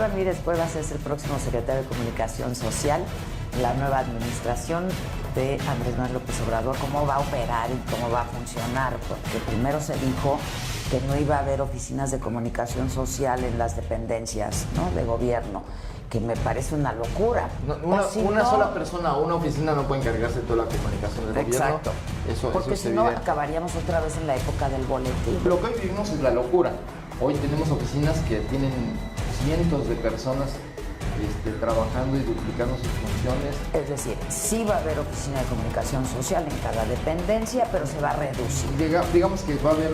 Ramírez Cuevas es el próximo secretario de Comunicación Social, la nueva administración de Andrés Manuel López Obrador. ¿Cómo va a operar y cómo va a funcionar? Porque primero se dijo que no iba a haber oficinas de comunicación social en las dependencias, ¿no?, de gobierno, que me parece una locura. Una sola persona o una oficina no puede encargarse de toda la comunicación del gobierno. Exacto. Porque si no, acabaríamos otra vez en la época del boletín. Lo que hoy vivimos es la locura. Hoy tenemos oficinas que tienen cientos de personas trabajando y duplicando sus funciones. Es decir, sí va a haber oficina de comunicación social en cada dependencia, pero se va a reducir. Digamos que va a haber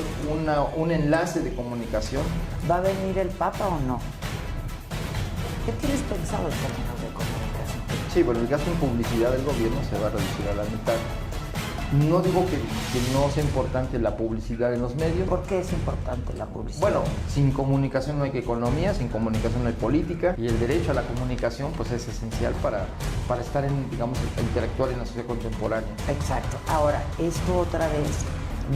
un enlace de comunicación. ¿Va a venir el Papa o no? ¿Qué tienes pensado en términos de comunicación? Sí, bueno, el gasto en publicidad del gobierno se va a reducir a la mitad. No digo que no sea importante la publicidad en los medios. ¿Por qué es importante la publicidad? Bueno, sin comunicación no hay economía, sin comunicación no hay política, y el derecho a la comunicación pues es esencial para estar interactuar en la sociedad contemporánea. Exacto. Ahora, esto otra vez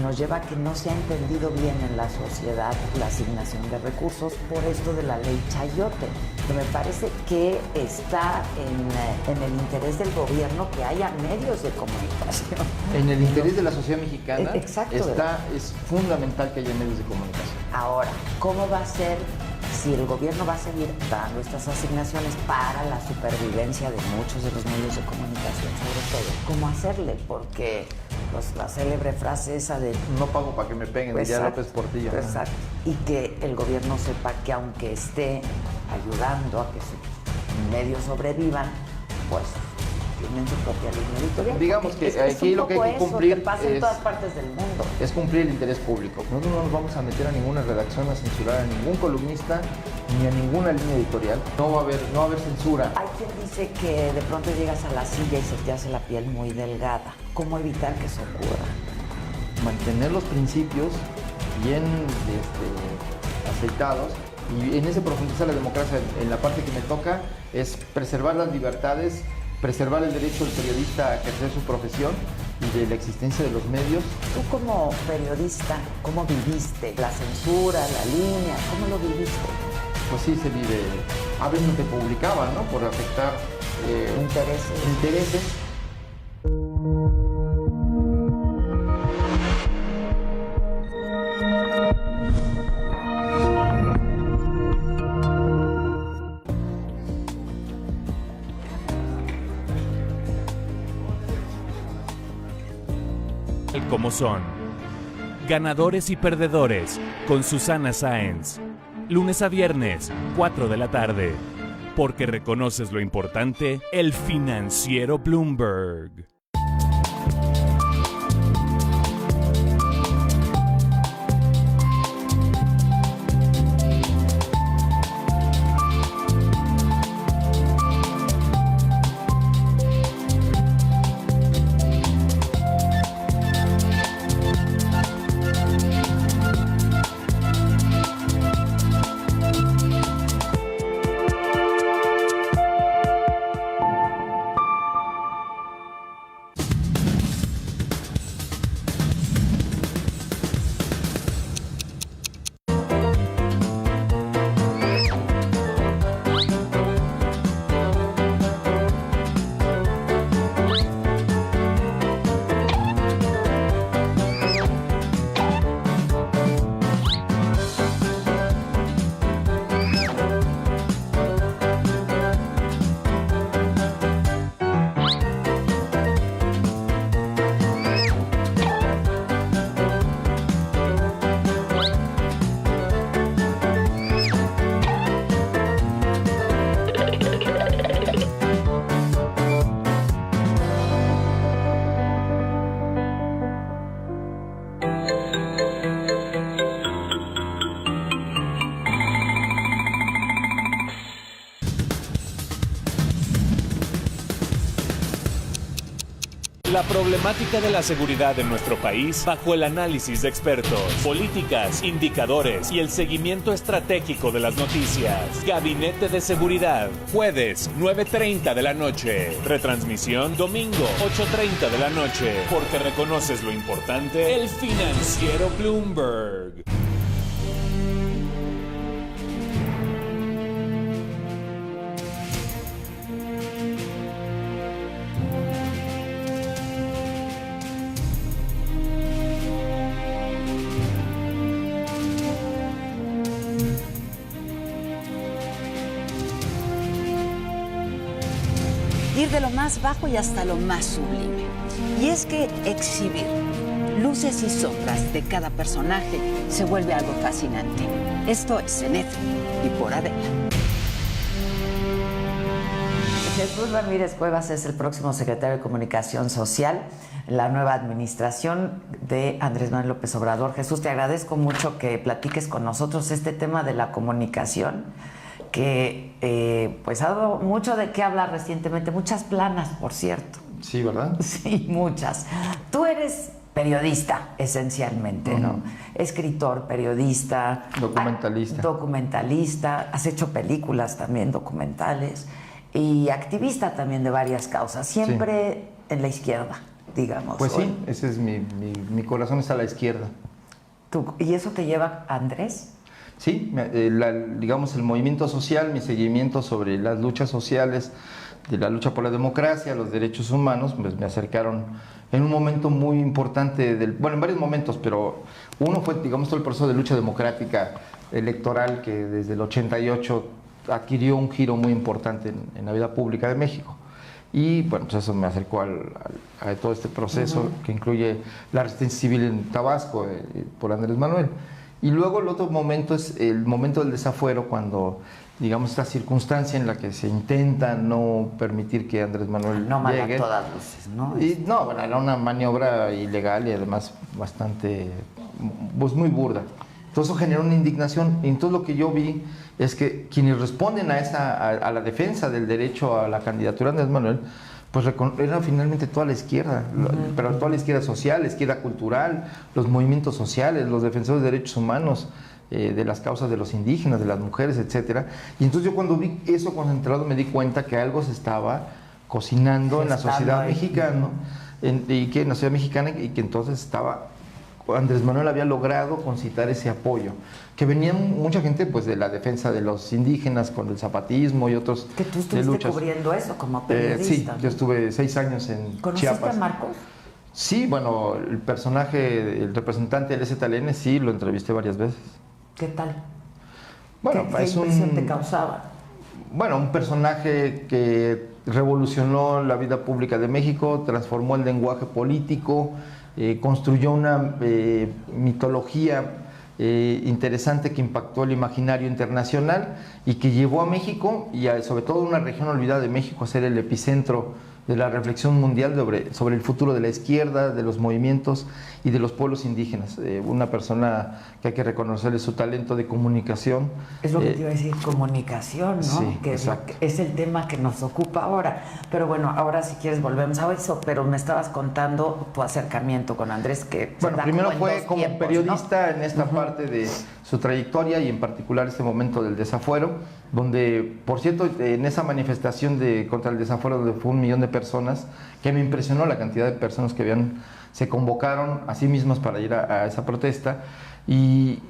nos lleva a que no se ha entendido bien en la sociedad la asignación de recursos por esto de la ley Chayote. Me parece que está en el interés del gobierno que haya medios de comunicación. En el interés de la sociedad mexicana. Exacto, es fundamental que haya medios de comunicación. Ahora, ¿cómo va a ser si el gobierno va a seguir dando estas asignaciones para la supervivencia de muchos de los medios de comunicación, sobre todo? ¿Cómo hacerle? Porque pues, la célebre frase esa de... No pago para que me peguen, diría López Portillo. Exacto. Y que el gobierno sepa que aunque esté ayudando a que sus medios sobrevivan, pues tienen su propia línea editorial. Digamos que aquí lo que hay que cumplir que pasa en todas partes del mundo. Es cumplir el interés público. Nosotros no nos vamos a meter a ninguna redacción a censurar a ningún columnista ni a ninguna línea editorial. No va a haber censura. Hay quien dice que de pronto llegas a la silla y se te hace la piel muy delgada. ¿Cómo evitar que eso ocurra? Mantener los principios bien aceitados. Y en ese profundizar la democracia, en la parte que me toca, es preservar las libertades, preservar el derecho del periodista a ejercer su profesión y de la existencia de los medios. Tú como periodista, ¿cómo viviste la censura, la línea? ¿Cómo lo viviste? Pues sí, se vive. A veces no te publicaban, ¿no? Por afectar intereses. Como son Ganadores y Perdedores con Susana Sáenz, lunes a viernes 4 de la tarde, porque reconoces lo importante, el financiero Bloomberg. La problemática de la seguridad en nuestro país bajo el análisis de expertos, políticas, indicadores y el seguimiento estratégico de las noticias. Gabinete de Seguridad, jueves 9:30 de la noche. Retransmisión domingo 8:30 de la noche. Porque reconoces lo importante, el financiero Bloomberg. desde lo más bajo y hasta lo más sublime. Y es que exhibir luces y sombras de cada personaje se vuelve algo fascinante. Esto es En F y por Adela. Jesús Ramírez Cuevas es el próximo secretario de Comunicación Social en la nueva administración de Andrés Manuel López Obrador. Jesús, te agradezco mucho que platiques con nosotros este tema de la comunicación, que pues ha dado mucho de qué hablar recientemente, muchas planas, por cierto. Sí, ¿verdad? Sí, muchas. Tú eres periodista, esencialmente, ¿no? Escritor, periodista. Documentalista. Documentalista. Has hecho películas también, documentales. Y activista también de varias causas. Siempre en la izquierda, digamos. Pues sí, ese es mi corazón está a la izquierda. ¿Y eso te lleva a Andrés? Sí, digamos el movimiento social, mi seguimiento sobre las luchas sociales, de la lucha por la democracia, los derechos humanos, pues me acercaron en un momento muy importante, bueno, en varios momentos, pero uno fue, digamos, todo el proceso de lucha democrática electoral que desde el 88 adquirió un giro muy importante en la vida pública de México. Y bueno, pues eso me acercó a todo este proceso que incluye la resistencia civil en Tabasco por Andrés Manuel. Y luego el otro momento es el momento del desafuero, cuando, digamos, esta circunstancia en la que se intenta no permitir que Andrés Manuel llegue. A todas luces, ¿no? Y no, bueno, era una maniobra ilegal y además bastante, pues muy burda. Entonces eso generó una indignación. Y entonces lo que yo vi es que quienes responden a la defensa del derecho a la candidatura de Andrés Manuel, pues era finalmente toda la izquierda, pero toda la izquierda social, la izquierda cultural, los movimientos sociales, los defensores de derechos humanos, de las causas de los indígenas, de las mujeres, etcétera. Y entonces yo cuando vi eso concentrado me di cuenta que algo se estaba cocinando en la sociedad mexicana, y que en la sociedad mexicana, y que entonces Andrés Manuel había logrado concitar ese apoyo, que venía mucha gente pues de la defensa de los indígenas con el zapatismo y otros que tú estuviste cubriendo eso como periodista. Sí, yo estuve 6 años en Chiapas. ¿Conociste a Marcos? Sí, bueno, el personaje, el representante del ZLN, sí, lo entrevisté varias veces. ¿Qué tal? Bueno, ¿Qué impresión te causaba? Bueno, un personaje que revolucionó la vida pública de México, transformó el lenguaje político, construyó una mitología interesante que impactó el imaginario internacional y que llevó a México y sobre todo a una región olvidada de México a ser el epicentro de la reflexión mundial sobre el futuro de la izquierda, de los movimientos y de los pueblos indígenas. Una persona que hay que reconocerle su talento de comunicación. Es lo que te iba a decir, comunicación, ¿no? Sí, que es el tema que nos ocupa ahora. Pero bueno, ahora si quieres volvemos a eso, pero me estabas contando tu acercamiento con Andrés, que bueno, primero fue como tiempos, periodista, ¿no? En esta parte de su trayectoria y en particular este momento del desafuero, donde, por cierto, en esa manifestación contra el desafuero, donde fue 1 millón de personas, que me impresionó la cantidad de personas que se convocaron a sí mismos para ir a esa protesta, y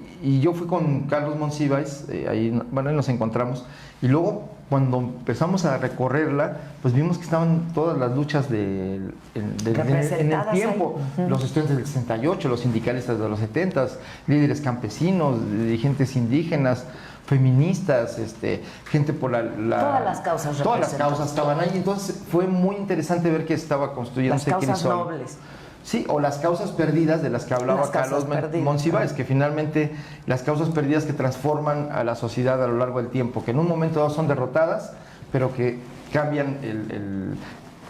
yo fui con Carlos Monsiváis, ahí nos encontramos, y luego cuando empezamos a recorrerla, pues vimos que estaban todas las luchas en el tiempo, los estudiantes del 68, los sindicalistas de los 70, líderes campesinos, dirigentes indígenas, feministas, gente por todas las causas estaban ahí. Entonces fue muy interesante ver que estaba construyéndose las causas nobles. Sí, o las causas perdidas de las que hablaba Carlos Monsiváis, que finalmente las causas perdidas que transforman a la sociedad a lo largo del tiempo, que en un momento dado son derrotadas, pero que cambian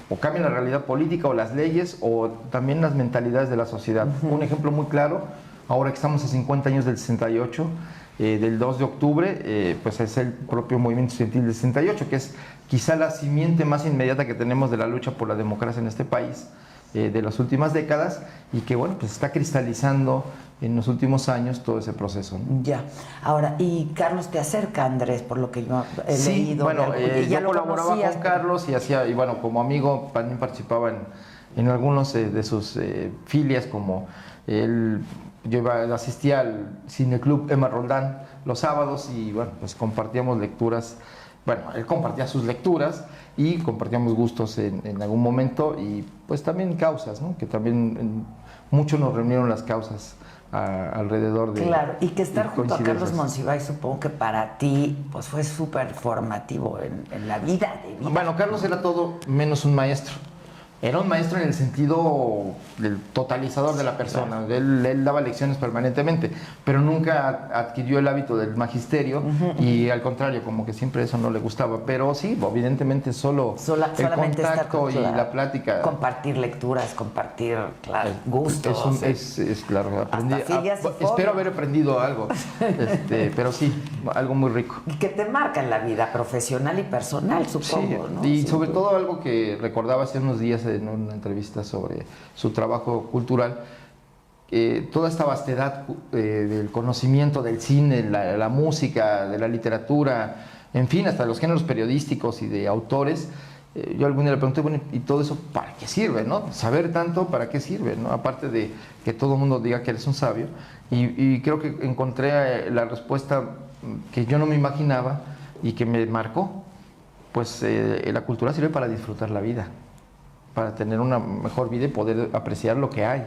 o cambian la realidad política o las leyes o también las mentalidades de la sociedad. Un ejemplo muy claro, ahora que estamos a 50 años del 68, del 2 de octubre, pues es el propio movimiento estudiantil del 68, que es quizá la simiente más inmediata que tenemos de la lucha por la democracia en este país, de las últimas décadas, y que bueno, pues está cristalizando en los últimos años todo ese proceso, ¿no? Ya. Ahora, y Carlos te acerca a Andrés, por lo que yo he leído. Bueno, yo colaboraba con Carlos y bueno, como amigo también participaba en algunos de sus filias, como yo asistía al Cineclub Emma Roldán los sábados y bueno, pues compartíamos lecturas. Bueno, él compartía sus lecturas y compartíamos gustos en algún momento y pues también causas, ¿no? Que también mucho nos reunieron las causas alrededor de... Claro, y que estar junto a Carlos coincidencias. Monsiváis, supongo que para ti pues fue súper formativo en la vida de vida. Bueno, Carlos era todo menos un maestro. Era un maestro en el sentido del totalizador de la persona. Él daba lecciones permanentemente, pero nunca adquirió el hábito del magisterio y al contrario, como que siempre eso no le gustaba. Pero sí, evidentemente el Solamente contacto y la plática. Compartir lecturas, compartir, claro, gustos. Es claro, aprendí. filias y fobias. Espero haber aprendido algo, pero sí, algo muy rico. Y que te marca en la vida profesional y personal, supongo, Sí, ¿no? y Sí, sobre todo algo que recordaba hace unos días en una entrevista sobre su trabajo cultural, toda esta vastedad del conocimiento del cine, la música, de la literatura, en fin, hasta los géneros periodísticos y de autores. Yo algún día le pregunté, bueno, ¿y todo eso para qué sirve, no? Saber tanto, ¿para qué sirve, no? Aparte de que todo el mundo diga que eres un sabio. Y creo que encontré la respuesta que yo no me imaginaba y que me marcó. Pues la cultura sirve para disfrutar la vida, para tener una mejor vida y poder apreciar lo que hay.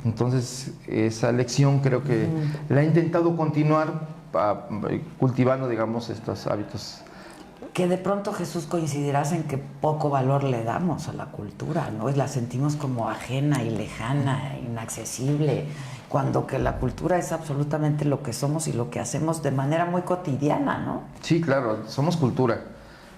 Entonces, esa lección creo que la he intentado continuar cultivando, digamos, estos hábitos. Que de pronto, Jesús, coincidirás en que poco valor le damos a la cultura, ¿no? Y la sentimos como ajena y lejana, inaccesible, cuando que la cultura es absolutamente lo que somos y lo que hacemos de manera muy cotidiana, ¿no? Sí, claro, somos cultura.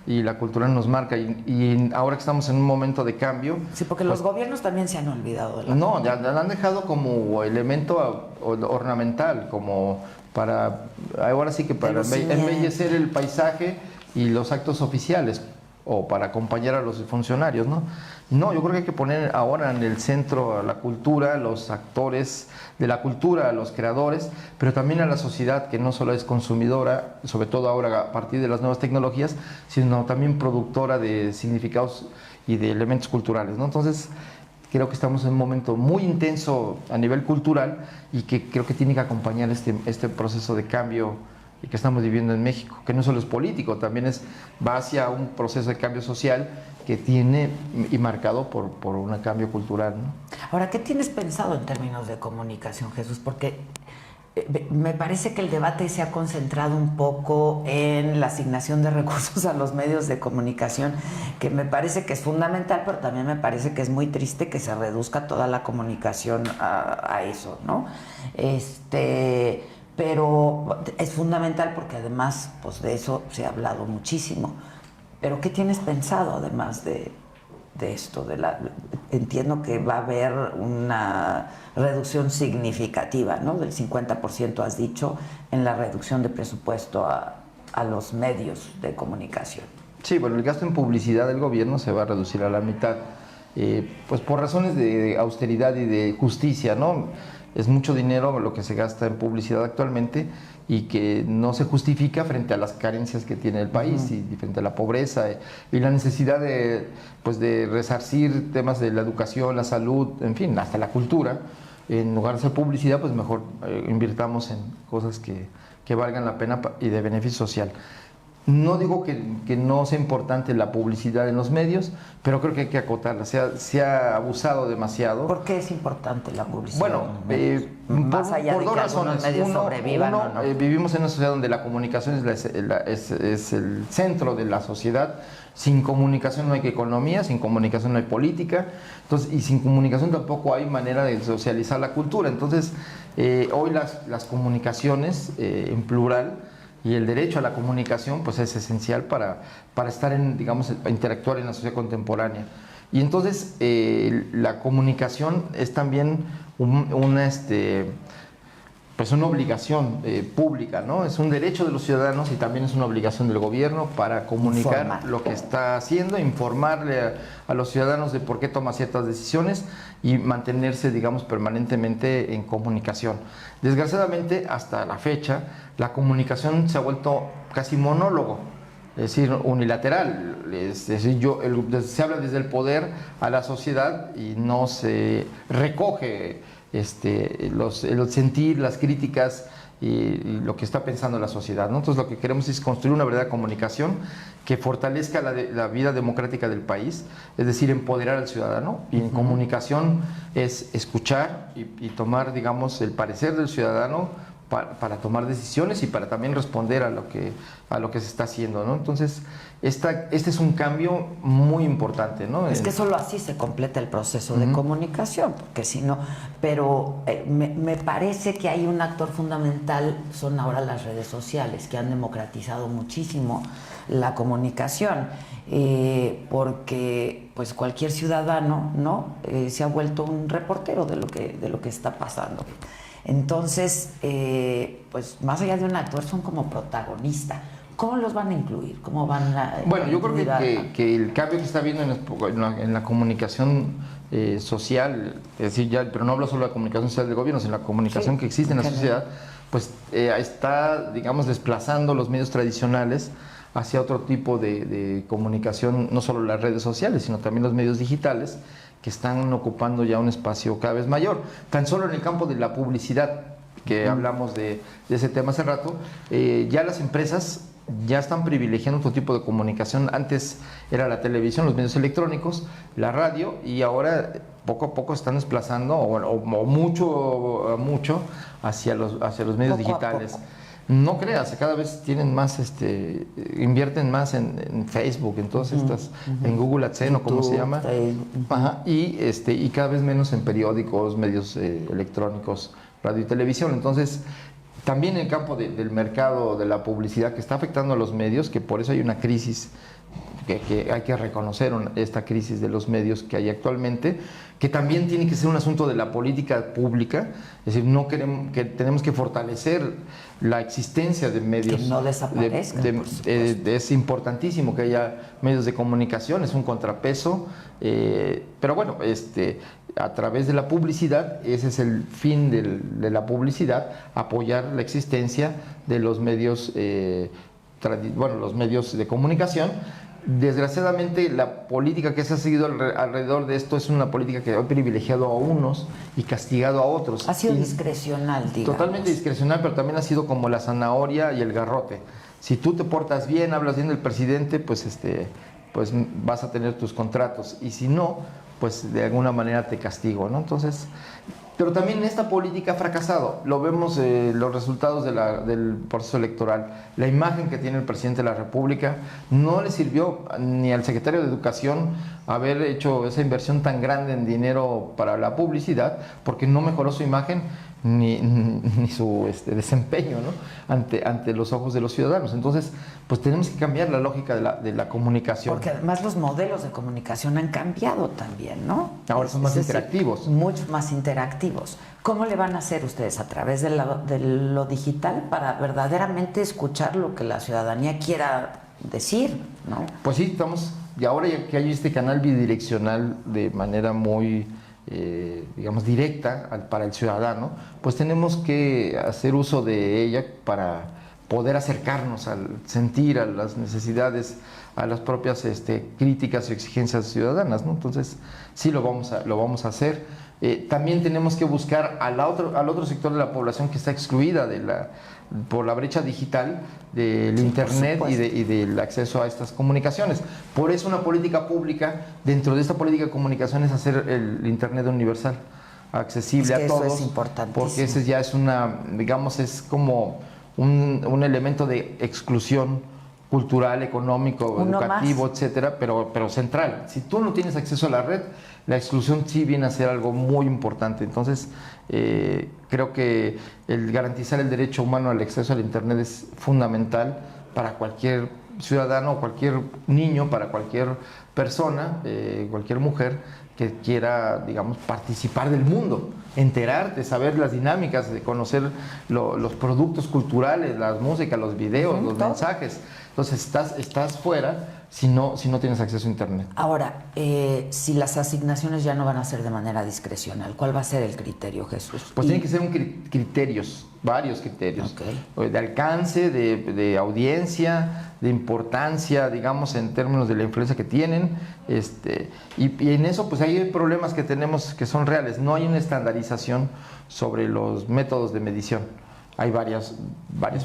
Y la cultura nos marca, y ahora que estamos en un momento de cambio... Sí, porque los gobiernos también se han olvidado de la No, cultura. ya la han dejado como elemento ornamental, como para, ahora sí que para embellecer el paisaje y los actos oficiales, o para acompañar a los funcionarios, ¿no? No, yo creo que hay que poner ahora en el centro a la cultura, los actores de la cultura, a los creadores, pero también a la sociedad, que no solo es consumidora, sobre todo ahora a partir de las nuevas tecnologías, sino también productora de significados y de elementos culturales, ¿no? Entonces, creo que estamos en un momento muy intenso a nivel cultural y que creo que tiene que acompañar este proceso de cambio y que estamos viviendo en México, que no solo es político, también va hacia un proceso de cambio social que tiene y marcado por un cambio cultural, ¿no? Ahora, ¿qué tienes pensado en términos de comunicación, Jesús? Porque me parece que el debate se ha concentrado un poco en la asignación de recursos a los medios de comunicación, que me parece que es fundamental, pero también me parece que es muy triste que se reduzca toda la comunicación a eso, ¿no? Pero es fundamental porque además pues de eso se ha hablado muchísimo. Pero ¿qué tienes pensado además de esto? Entiendo que va a haber una reducción significativa, ¿no? Del 50%, has dicho, en la reducción de presupuesto a los medios de comunicación. Sí, bueno, el gasto en publicidad del gobierno se va a reducir a la mitad, pues por razones de austeridad y de justicia, ¿no? Es mucho dinero lo que se gasta en publicidad actualmente y que no se justifica frente a las carencias que tiene el país y frente a la pobreza y la necesidad de resarcir temas de la educación, la salud, en fin, hasta la cultura. En lugar de hacer publicidad, pues mejor invirtamos en cosas que valgan la pena y de beneficio social. No digo que no sea importante la publicidad en los medios, pero creo que hay que acotarla. Se ha abusado demasiado. ¿Por qué es importante la publicidad? Bueno, más allá por de dos que razones. algunos medios sobrevivan o no. Vivimos en una sociedad donde la comunicación es el centro de la sociedad. Sin comunicación no hay economía, sin comunicación no hay política, entonces, y sin comunicación tampoco hay manera de socializar la cultura. Entonces, hoy las comunicaciones en plural y el derecho a la comunicación pues es esencial para estar interactuar en la sociedad contemporánea. Y entonces la comunicación es también pues una obligación pública, ¿no? Es un derecho de los ciudadanos y también es una obligación del gobierno para comunicar lo que está haciendo, informarle a los ciudadanos de por qué toma ciertas decisiones y mantenerse, permanentemente en comunicación. Desgraciadamente, hasta la fecha, la comunicación se ha vuelto casi monólogo, es decir, unilateral. Es decir, se habla desde el poder a la sociedad y no se recoge el sentir, las críticas y lo que está pensando la sociedad, ¿no? Entonces lo que queremos es construir una verdadera comunicación que fortalezca la vida democrática del país, es decir, empoderar al ciudadano, y en comunicación es escuchar y tomar, digamos, el parecer del ciudadano para tomar decisiones y para también responder a lo que se está haciendo, ¿no? Entonces, este es un cambio muy importante, ¿no? Es que solo así se completa el proceso de comunicación, porque si no, pero me parece que hay un actor fundamental, son ahora las redes sociales, que han democratizado muchísimo la comunicación, porque pues cualquier ciudadano, ¿no? Se ha vuelto un reportero de lo que está pasando. Entonces, pues más allá de un actor, son como protagonista. ¿Cómo los van a incluir? ¿Cómo van a Bueno, yo creo que el cambio que está habiendo en la comunicación social, es decir, pero no hablo solo de la comunicación social del gobierno, sino la comunicación que existe en la sociedad, pues está, digamos, desplazando los medios tradicionales hacia otro tipo de comunicación, no solo las redes sociales, sino también los medios digitales, que están ocupando ya un espacio cada vez mayor. Tan solo en el campo de la publicidad, que hablamos de ese tema hace rato, ya las empresas ya están privilegiando otro tipo de comunicación. Antes era la televisión, los medios electrónicos, la radio, y ahora poco a poco están desplazando, o mucho, hacia los medios digitales. No creas, cada vez tienen más, invierten más en Facebook, en todas estas, en Google AdSense, o como se llama, y cada vez menos en periódicos, medios electrónicos, radio y televisión. Entonces, también en el campo del mercado de la publicidad, que está afectando a los medios, que por eso hay una crisis, que hay que reconocer esta crisis de los medios que hay actualmente, que también tiene que ser un asunto de la política pública. Es decir, no queremos, que tenemos que fortalecer la existencia de medios. Que no desaparezcan. Es importantísimo que haya medios de comunicación, es un contrapeso, pero bueno, a través de la publicidad, ese es el fin de la publicidad, apoyar la existencia de los medios, los medios de comunicación. Desgraciadamente, la política que se ha seguido alrededor de esto es una política que ha privilegiado a unos y castigado a otros. Ha sido discrecional, digamos. Totalmente discrecional, pero también ha sido como la zanahoria y el garrote. Si tú te portas bien, hablas bien del presidente, pues vas a tener tus contratos, y si no, pues de alguna manera te castigo, ¿no? Entonces, pero también esta política ha fracasado. Lo vemos, los resultados del proceso electoral. La imagen que tiene el presidente de la República no le sirvió ni al secretario de Educación haber hecho esa inversión tan grande en dinero para la publicidad, porque no mejoró su imagen ni su desempeño, ¿no? ante los ojos de los ciudadanos. Entonces, pues tenemos que cambiar la lógica de la comunicación. Porque además los modelos de comunicación han cambiado también, ¿no? Ahora son más interactivos. Mucho más interactivos. ¿Cómo le van a hacer ustedes a través de lo digital para verdaderamente escuchar lo que la ciudadanía quiera decir, ¿no? Pues sí, y ahora ya que hay este canal bidireccional de manera muy digamos, directa para el ciudadano, pues tenemos que hacer uso de ella para poder acercarnos al sentir, a las necesidades, a las propias críticas y exigencias ciudadanas, ¿no? Entonces, sí lo vamos a hacer. También tenemos que buscar al otro sector de la población que está excluida por la brecha digital del Internet y del acceso a estas comunicaciones. Por eso una política pública, dentro de esta política de comunicación, es hacer el Internet universal, accesible a todos. Eso es importantísimo. Porque ese ya es es como un elemento de exclusión cultural, económico, educativo, etcétera, pero central. Si tú no tienes acceso a la red, la exclusión sí viene a ser algo muy importante. Entonces, creo que el garantizar el derecho humano al acceso al Internet es fundamental para cualquier ciudadano, cualquier niño, para cualquier persona, cualquier mujer que quiera, digamos, participar del mundo, enterarte, saber las dinámicas, de conocer los productos culturales, las músicas, los videos, los mensajes. Entonces, estás fuera si no tienes acceso a Internet. Ahora, si las asignaciones ya no van a ser de manera discrecional, ¿cuál va a ser el criterio, Jesús? Pues tienen que ser varios criterios, de alcance, de audiencia, de importancia, digamos, en términos de la influencia que tienen, y en eso pues hay problemas que tenemos que son reales. No hay una estandarización sobre los métodos de medición. hay varias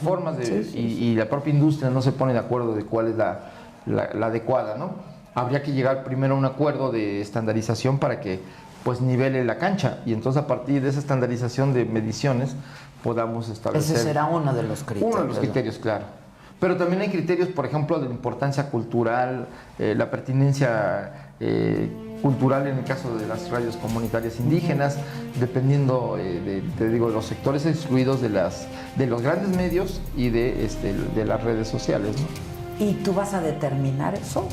formas y la propia industria no se pone de acuerdo de cuál es la adecuada, ¿no? Habría que llegar primero a un acuerdo de estandarización para que pues nivele la cancha y entonces a partir de esa estandarización de mediciones podamos establecer... Ese será uno de los criterios. Uno de los criterios, claro. Pero también hay criterios, por ejemplo, de la importancia cultural, la pertinencia cultural en el caso de las radios comunitarias indígenas, dependiendo, te digo, de los sectores excluidos de los grandes medios y de las redes sociales, ¿no? ¿Y tú vas a determinar eso?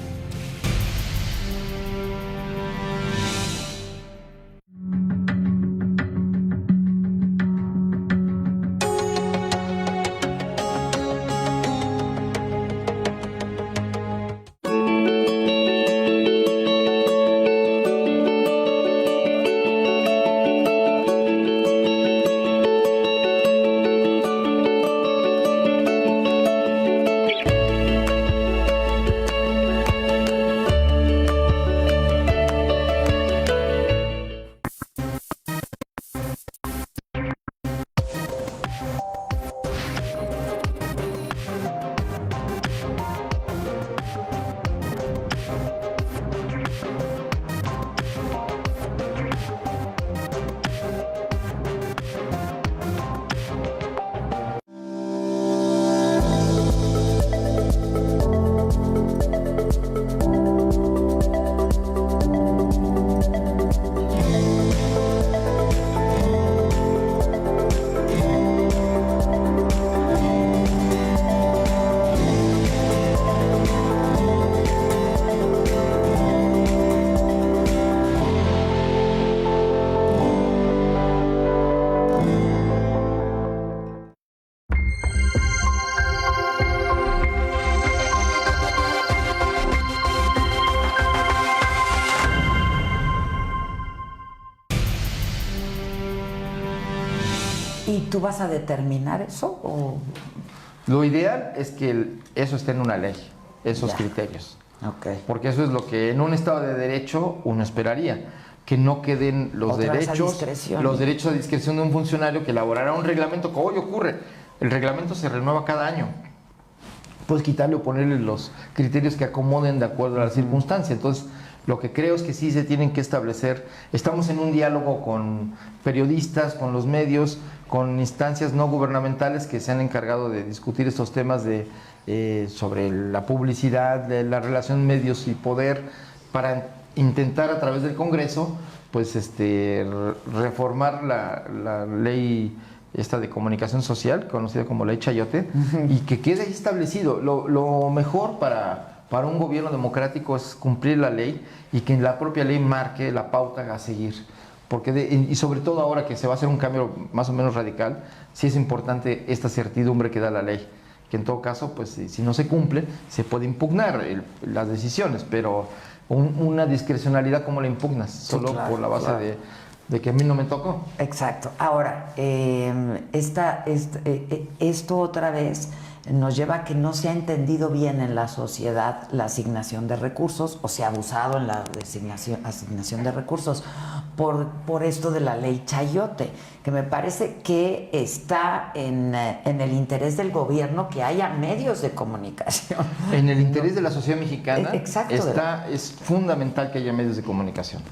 ¿Y tú vas a determinar eso? ¿O? Lo ideal es que eso esté en una ley, esos criterios. Okay. Porque eso es lo que en un Estado de Derecho uno esperaría, que no queden los derechos a discreción de un funcionario que elaborará un reglamento, como hoy ocurre. El reglamento se renueva cada año. Puedes quitarle o ponerle los criterios que acomoden de acuerdo a la circunstancia. Entonces, lo que creo es que sí se tienen que establecer. Estamos en un diálogo con periodistas, con los medios, con instancias no gubernamentales que se han encargado de discutir estos temas sobre la publicidad, de la relación medios y poder, para intentar a través del Congreso pues reformar la ley esta de comunicación social, conocida como ley Chayote, y que quede ahí establecido. Lo mejor para un gobierno democrático es cumplir la ley y que la propia ley marque la pauta a seguir. Y sobre todo ahora que se va a hacer un cambio más o menos radical, sí es importante esta certidumbre que da la ley, que en todo caso, pues si no se cumple, se puede impugnar las decisiones, pero una discrecionalidad, ¿cómo la impugnas? Solo claro, por la base de que a mí no me tocó. Exacto. Ahora, esto otra vez nos lleva a que no se ha entendido bien en la sociedad la asignación de recursos, o se ha abusado en la asignación de recursos por esto de la ley Chayote, que me parece que está en el interés del gobierno que haya medios de comunicación. En el interés de la sociedad mexicana. Exacto. Es fundamental que haya medios de comunicación.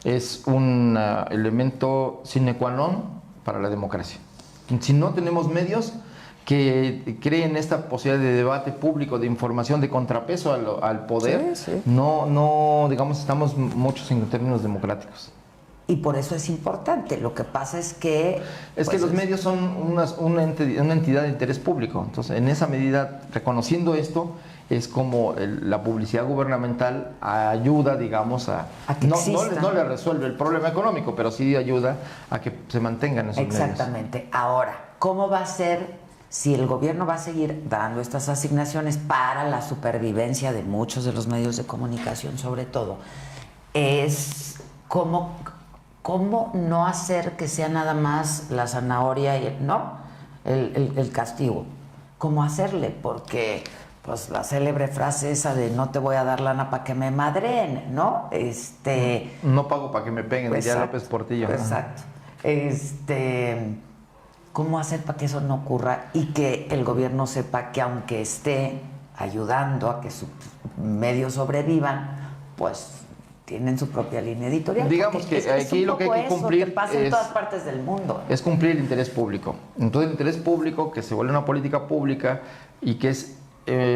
Es un elemento sine qua non para la democracia. Si no tenemos medios que creen esta posibilidad de debate público, de información, de contrapeso al poder, no, digamos, estamos muchos en términos democráticos. Y por eso es importante. Lo que pasa es que... los medios son una entidad de interés público. Entonces, en esa medida, reconociendo esto, es como la publicidad gubernamental ayuda, digamos, a que no le resuelve el problema económico, pero sí ayuda a que se mantengan esos medios. Exactamente. Ahora, ¿cómo va a ser si el gobierno va a seguir dando estas asignaciones para la supervivencia de muchos de los medios de comunicación, sobre todo? Es cómo no hacer que sea nada más la zanahoria y el castigo. ¿Cómo hacerle? Porque pues la célebre frase esa de no te voy a dar lana para que me madreen, ¿no? No pago para que me peguen, diría López Portillo. Exacto. ¿Cómo hacer para que eso no ocurra y que el gobierno sepa que aunque esté ayudando a que sus medios sobrevivan, pues tienen su propia línea editorial? Digamos que aquí lo que hay que cumplir que pasa en todas partes del mundo. Es cumplir el interés público. Entonces el interés público, que se vuelve una política pública y que es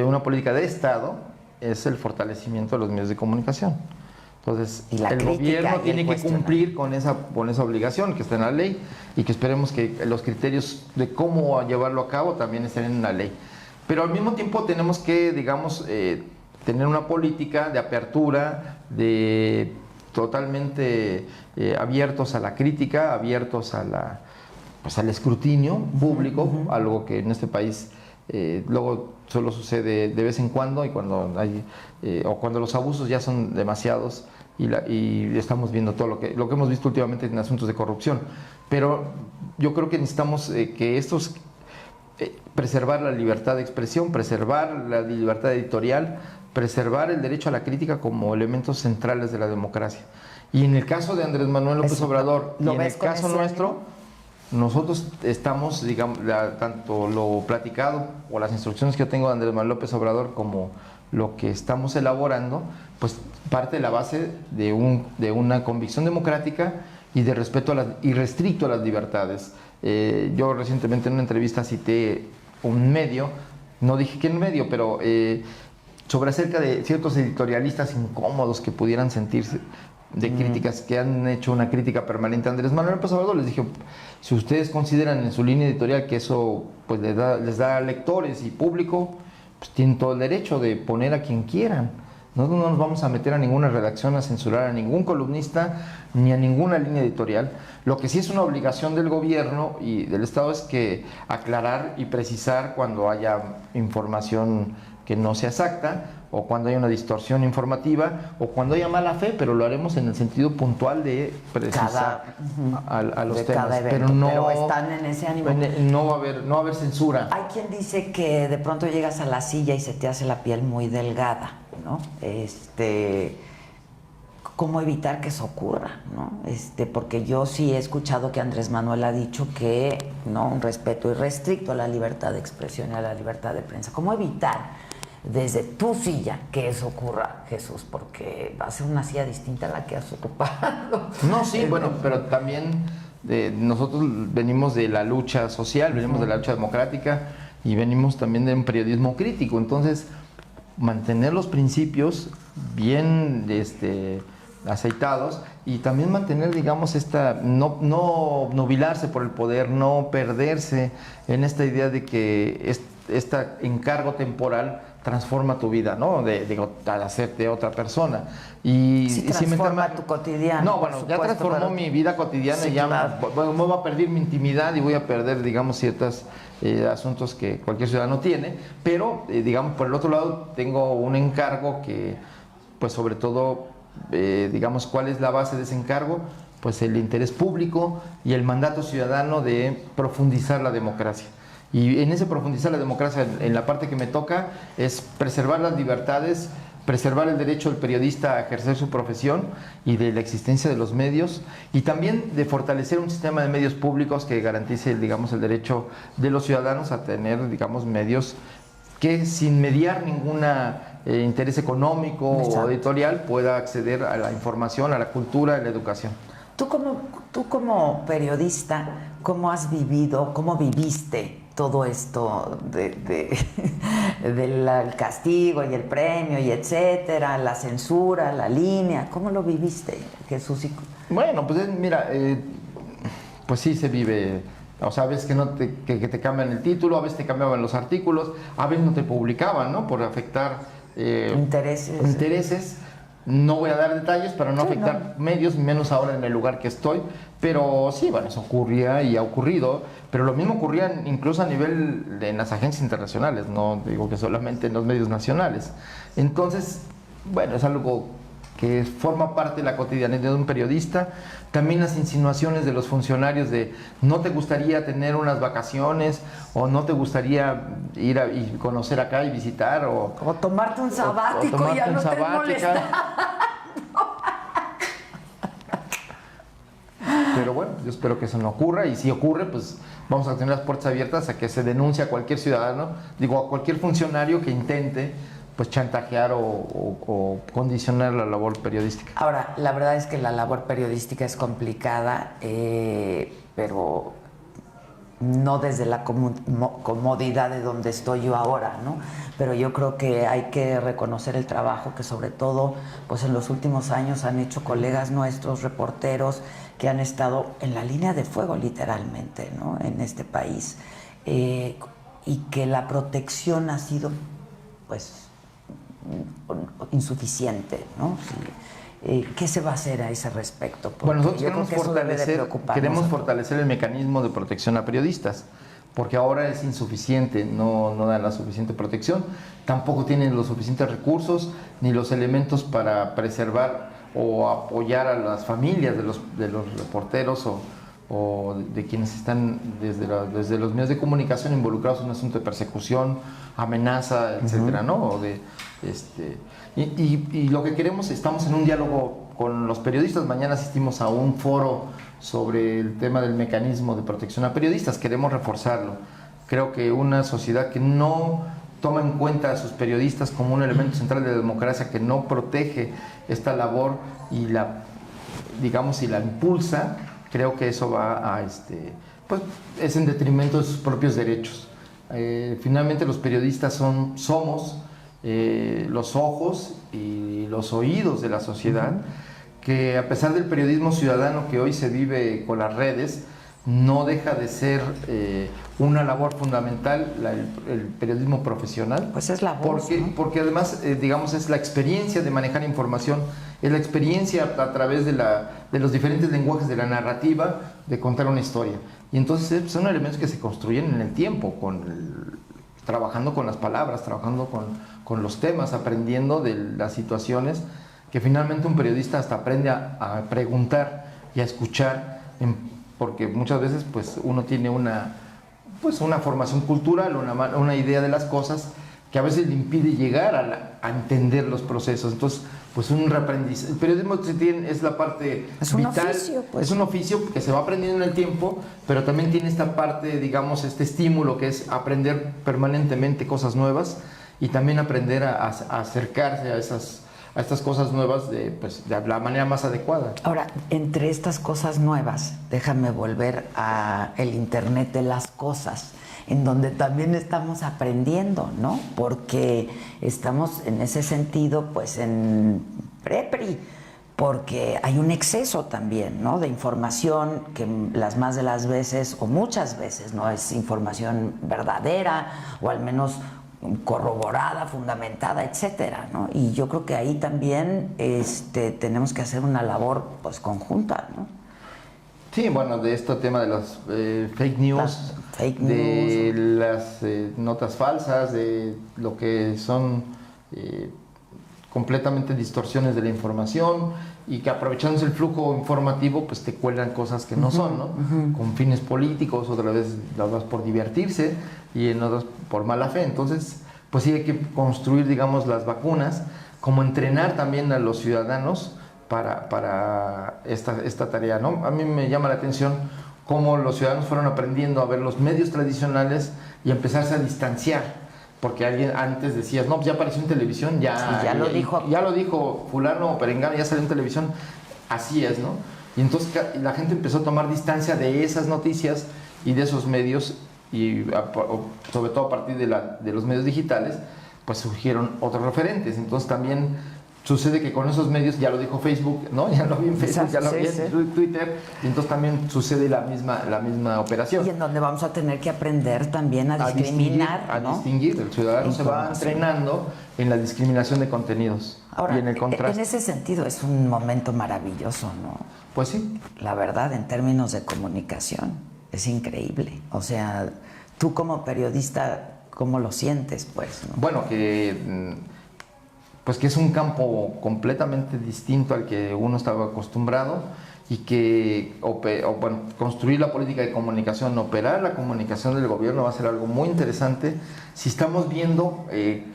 una política de Estado, es el fortalecimiento de los medios de comunicación. Entonces el gobierno tiene que cumplir con esa obligación que está en la ley y que esperemos que los criterios de cómo llevarlo a cabo también estén en la ley. Pero al mismo tiempo tenemos que, digamos, tener una política de apertura, de totalmente abiertos a la crítica, abiertos a al escrutinio público, algo que en este país luego solo sucede de vez en cuando y cuando hay o cuando los abusos ya son demasiados y estamos viendo todo lo que hemos visto últimamente en asuntos de corrupción. Pero yo creo que necesitamos que estos preservar la libertad de expresión, preservar la libertad editorial, preservar el derecho a la crítica como elementos centrales de la democracia. Y en el caso de Andrés Manuel López Obrador y en el caso nuestro, nosotros estamos, digamos, tanto lo platicado o las instrucciones que yo tengo de Andrés Manuel López Obrador como lo que estamos elaborando, pues parte de la base de una convicción democrática y de respeto irrestricto a las libertades. Yo recientemente en una entrevista cité un medio, no dije qué medio, pero sobre acerca de ciertos editorialistas incómodos que pudieran sentirse de críticas, que han hecho una crítica permanente a Andrés Manuel López Obrador. Les dije, si ustedes consideran en su línea editorial que eso pues les da lectores y público, pues tienen todo el derecho de poner a quien quieran. Nosotros no nos vamos a meter a ninguna redacción a censurar a ningún columnista ni a ninguna línea editorial. Lo que sí es una obligación del gobierno y del Estado es que aclarar y precisar cuando haya información que no sea exacta o cuando haya una distorsión informativa o cuando haya mala fe, pero lo haremos en el sentido puntual de precisar a los temas. Evento, pero están en ese ánimo. No va a haber censura. Hay quien dice que de pronto llegas a la silla y se te hace la piel muy delgada, ¿no? ¿Cómo evitar que eso ocurra, ¿no? Porque yo sí he escuchado que Andrés Manuel ha dicho que, ¿no?, un respeto irrestricto a la libertad de expresión y a la libertad de prensa. ¿Cómo evitar desde tu silla que eso ocurra, Jesús? Porque va a ser una silla distinta a la que has ocupado. No, sí, bueno, pero también nosotros venimos de la lucha social, venimos de la lucha democrática y venimos también de un periodismo crítico. Entonces, mantener los principios bien aceitados y también mantener, digamos, no nubilarse por el poder, no perderse en esta idea de que este encargo temporal transforma tu vida, ¿no? Al hacerte otra persona. Sí, transforma tu cotidiano. No, bueno, ya transformó mi vida cotidiana, sí, y ya me voy a perder mi intimidad y voy a perder, digamos, ciertos asuntos que cualquier ciudadano tiene, pero, digamos, por el otro lado, tengo un encargo que, pues, sobre todo, digamos, ¿cuál es la base de ese encargo? Pues el interés público y el mandato ciudadano de profundizar la democracia. Y en ese profundizar la democracia, en la parte que me toca, es preservar las libertades, preservar el derecho del periodista a ejercer su profesión y de la existencia de los medios, y también de fortalecer un sistema de medios públicos que garantice, digamos, el derecho de los ciudadanos a tener, digamos, medios que sin mediar ningún interés económico o editorial pueda acceder a la información, a la cultura, a la educación. Tú como periodista, ¿cómo has vivido, cómo viviste todo esto del castigo y el premio y etcétera, la censura, la línea? ¿Cómo lo viviste, Jesús? Bueno, pues mira, pues sí se vive. O sea, a veces que te cambian el título, a veces te cambiaban los artículos, a veces no te publicaban, ¿no? Por afectar intereses. No voy a dar detalles para no afectar medios, menos ahora en el lugar que estoy, pero sí, bueno, eso ocurría y ha ocurrido, pero lo mismo ocurría incluso a nivel en las agencias internacionales, no digo que solamente en los medios nacionales. Entonces, bueno, es algo que forma parte de la cotidianidad de un periodista. También las insinuaciones de los funcionarios de ¿no te gustaría tener unas vacaciones? ¿O no te gustaría ir y conocer acá y visitar? O tomarte un sabático, tomarte ya un no te molesta. Pero bueno, yo espero que eso no ocurra, y si ocurre, pues vamos a tener las puertas abiertas a que se denuncie a cualquier ciudadano, a cualquier funcionario que intente pues chantajear o condicionar la labor periodística. Ahora, la verdad es que la labor periodística es complicada, pero no desde la comodidad de donde estoy yo ahora, ¿no? Pero yo creo que hay que reconocer el trabajo que sobre todo pues en los últimos años han hecho colegas nuestros, reporteros, que han estado en la línea de fuego literalmente, ¿no? En este país, y que la protección ha sido pues insuficiente, ¿no? Sí. ¿Qué se va a hacer a ese respecto? Porque bueno, nosotros queremos que fortalecer el mecanismo de protección a periodistas, porque ahora es insuficiente, no dan la suficiente protección, tampoco tienen los suficientes recursos ni los elementos para preservar o apoyar a las familias de los reporteros o de quienes están desde los medios de comunicación involucrados en un asunto de persecución, amenaza, etcétera, ¿no? O y lo que queremos, estamos en un diálogo con los periodistas. Mañana asistimos a un foro sobre el tema del mecanismo de protección a periodistas. Queremos reforzarlo. Creo que una sociedad que no toma en cuenta a sus periodistas como un elemento central de la democracia, que no protege esta labor y la impulsa, creo que eso va pues es en detrimento de sus propios derechos. Finalmente los periodistas somos los ojos y los oídos de la sociedad, que a pesar del periodismo ciudadano que hoy se vive con las redes, no deja de ser una labor fundamental el periodismo profesional. Pues es la voz, porque además, es la experiencia de manejar información, es la experiencia a través de los diferentes lenguajes de la narrativa, de contar una historia. Y entonces son elementos que se construyen en el tiempo, trabajando con las palabras, trabajando con los temas, aprendiendo de las situaciones, que finalmente un periodista hasta aprende a preguntar y a escuchar, porque muchas veces pues uno tiene una formación cultural, una idea de las cosas que a veces le impide llegar a entender los procesos. Entonces, pues un reaprendizaje. El periodismo es la parte vital. Es un oficio que se va aprendiendo en el tiempo, pero también tiene esta parte, este estímulo que es aprender permanentemente cosas nuevas y también aprender a acercarse a estas cosas nuevas de la manera más adecuada. Ahora, entre estas cosas nuevas, déjame volver a el Internet de las cosas, en donde también estamos aprendiendo, ¿no? Porque estamos en ese sentido, pues en prepri, porque hay un exceso también, ¿no? De información que las más de las veces, o muchas veces, no es información verdadera, o al menos corroborada, fundamentada, etcétera, ¿no? Y yo creo que ahí también tenemos que hacer una labor pues conjunta, ¿no? Sí, bueno, de este tema de las fake news, de las notas falsas, de lo que son completamente distorsiones de la información, y que aprovechándose el flujo informativo pues te cuelan cosas que no son, ¿no? Con fines políticos, otras veces por divertirse y en otras por mala fe. Entonces pues sí hay que construir las vacunas, como entrenar también a los ciudadanos para esta tarea, ¿no? A mí me llama la atención cómo los ciudadanos fueron aprendiendo a ver los medios tradicionales y a empezarse a distanciar. Porque alguien antes decías, no, pues ya apareció en televisión, ya lo dijo fulano o perengano, ya salió en televisión, así es, ¿no? Y entonces la gente empezó a tomar distancia de esas noticias y de esos medios, y sobre todo a partir de los medios digitales, pues surgieron otros referentes. Entonces también sucede que con esos medios, ya lo dijo Facebook, ¿no? Ya lo vi en Facebook, ya lo vi en Twitter, y entonces también sucede la misma operación. Y en donde vamos a tener que aprender también a discriminar, a distinguir. El ciudadano se va entrenando en la discriminación de contenidos. Ahora, y en el contraste. En ese sentido es un momento maravilloso, ¿no? Pues sí. La verdad, en términos de comunicación, es increíble. O sea, tú como periodista, ¿cómo lo sientes, pues, ¿no? Bueno, que es un campo completamente distinto al que uno estaba acostumbrado, y que construir la política de comunicación, operar la comunicación del gobierno va a ser algo muy interesante si estamos viendo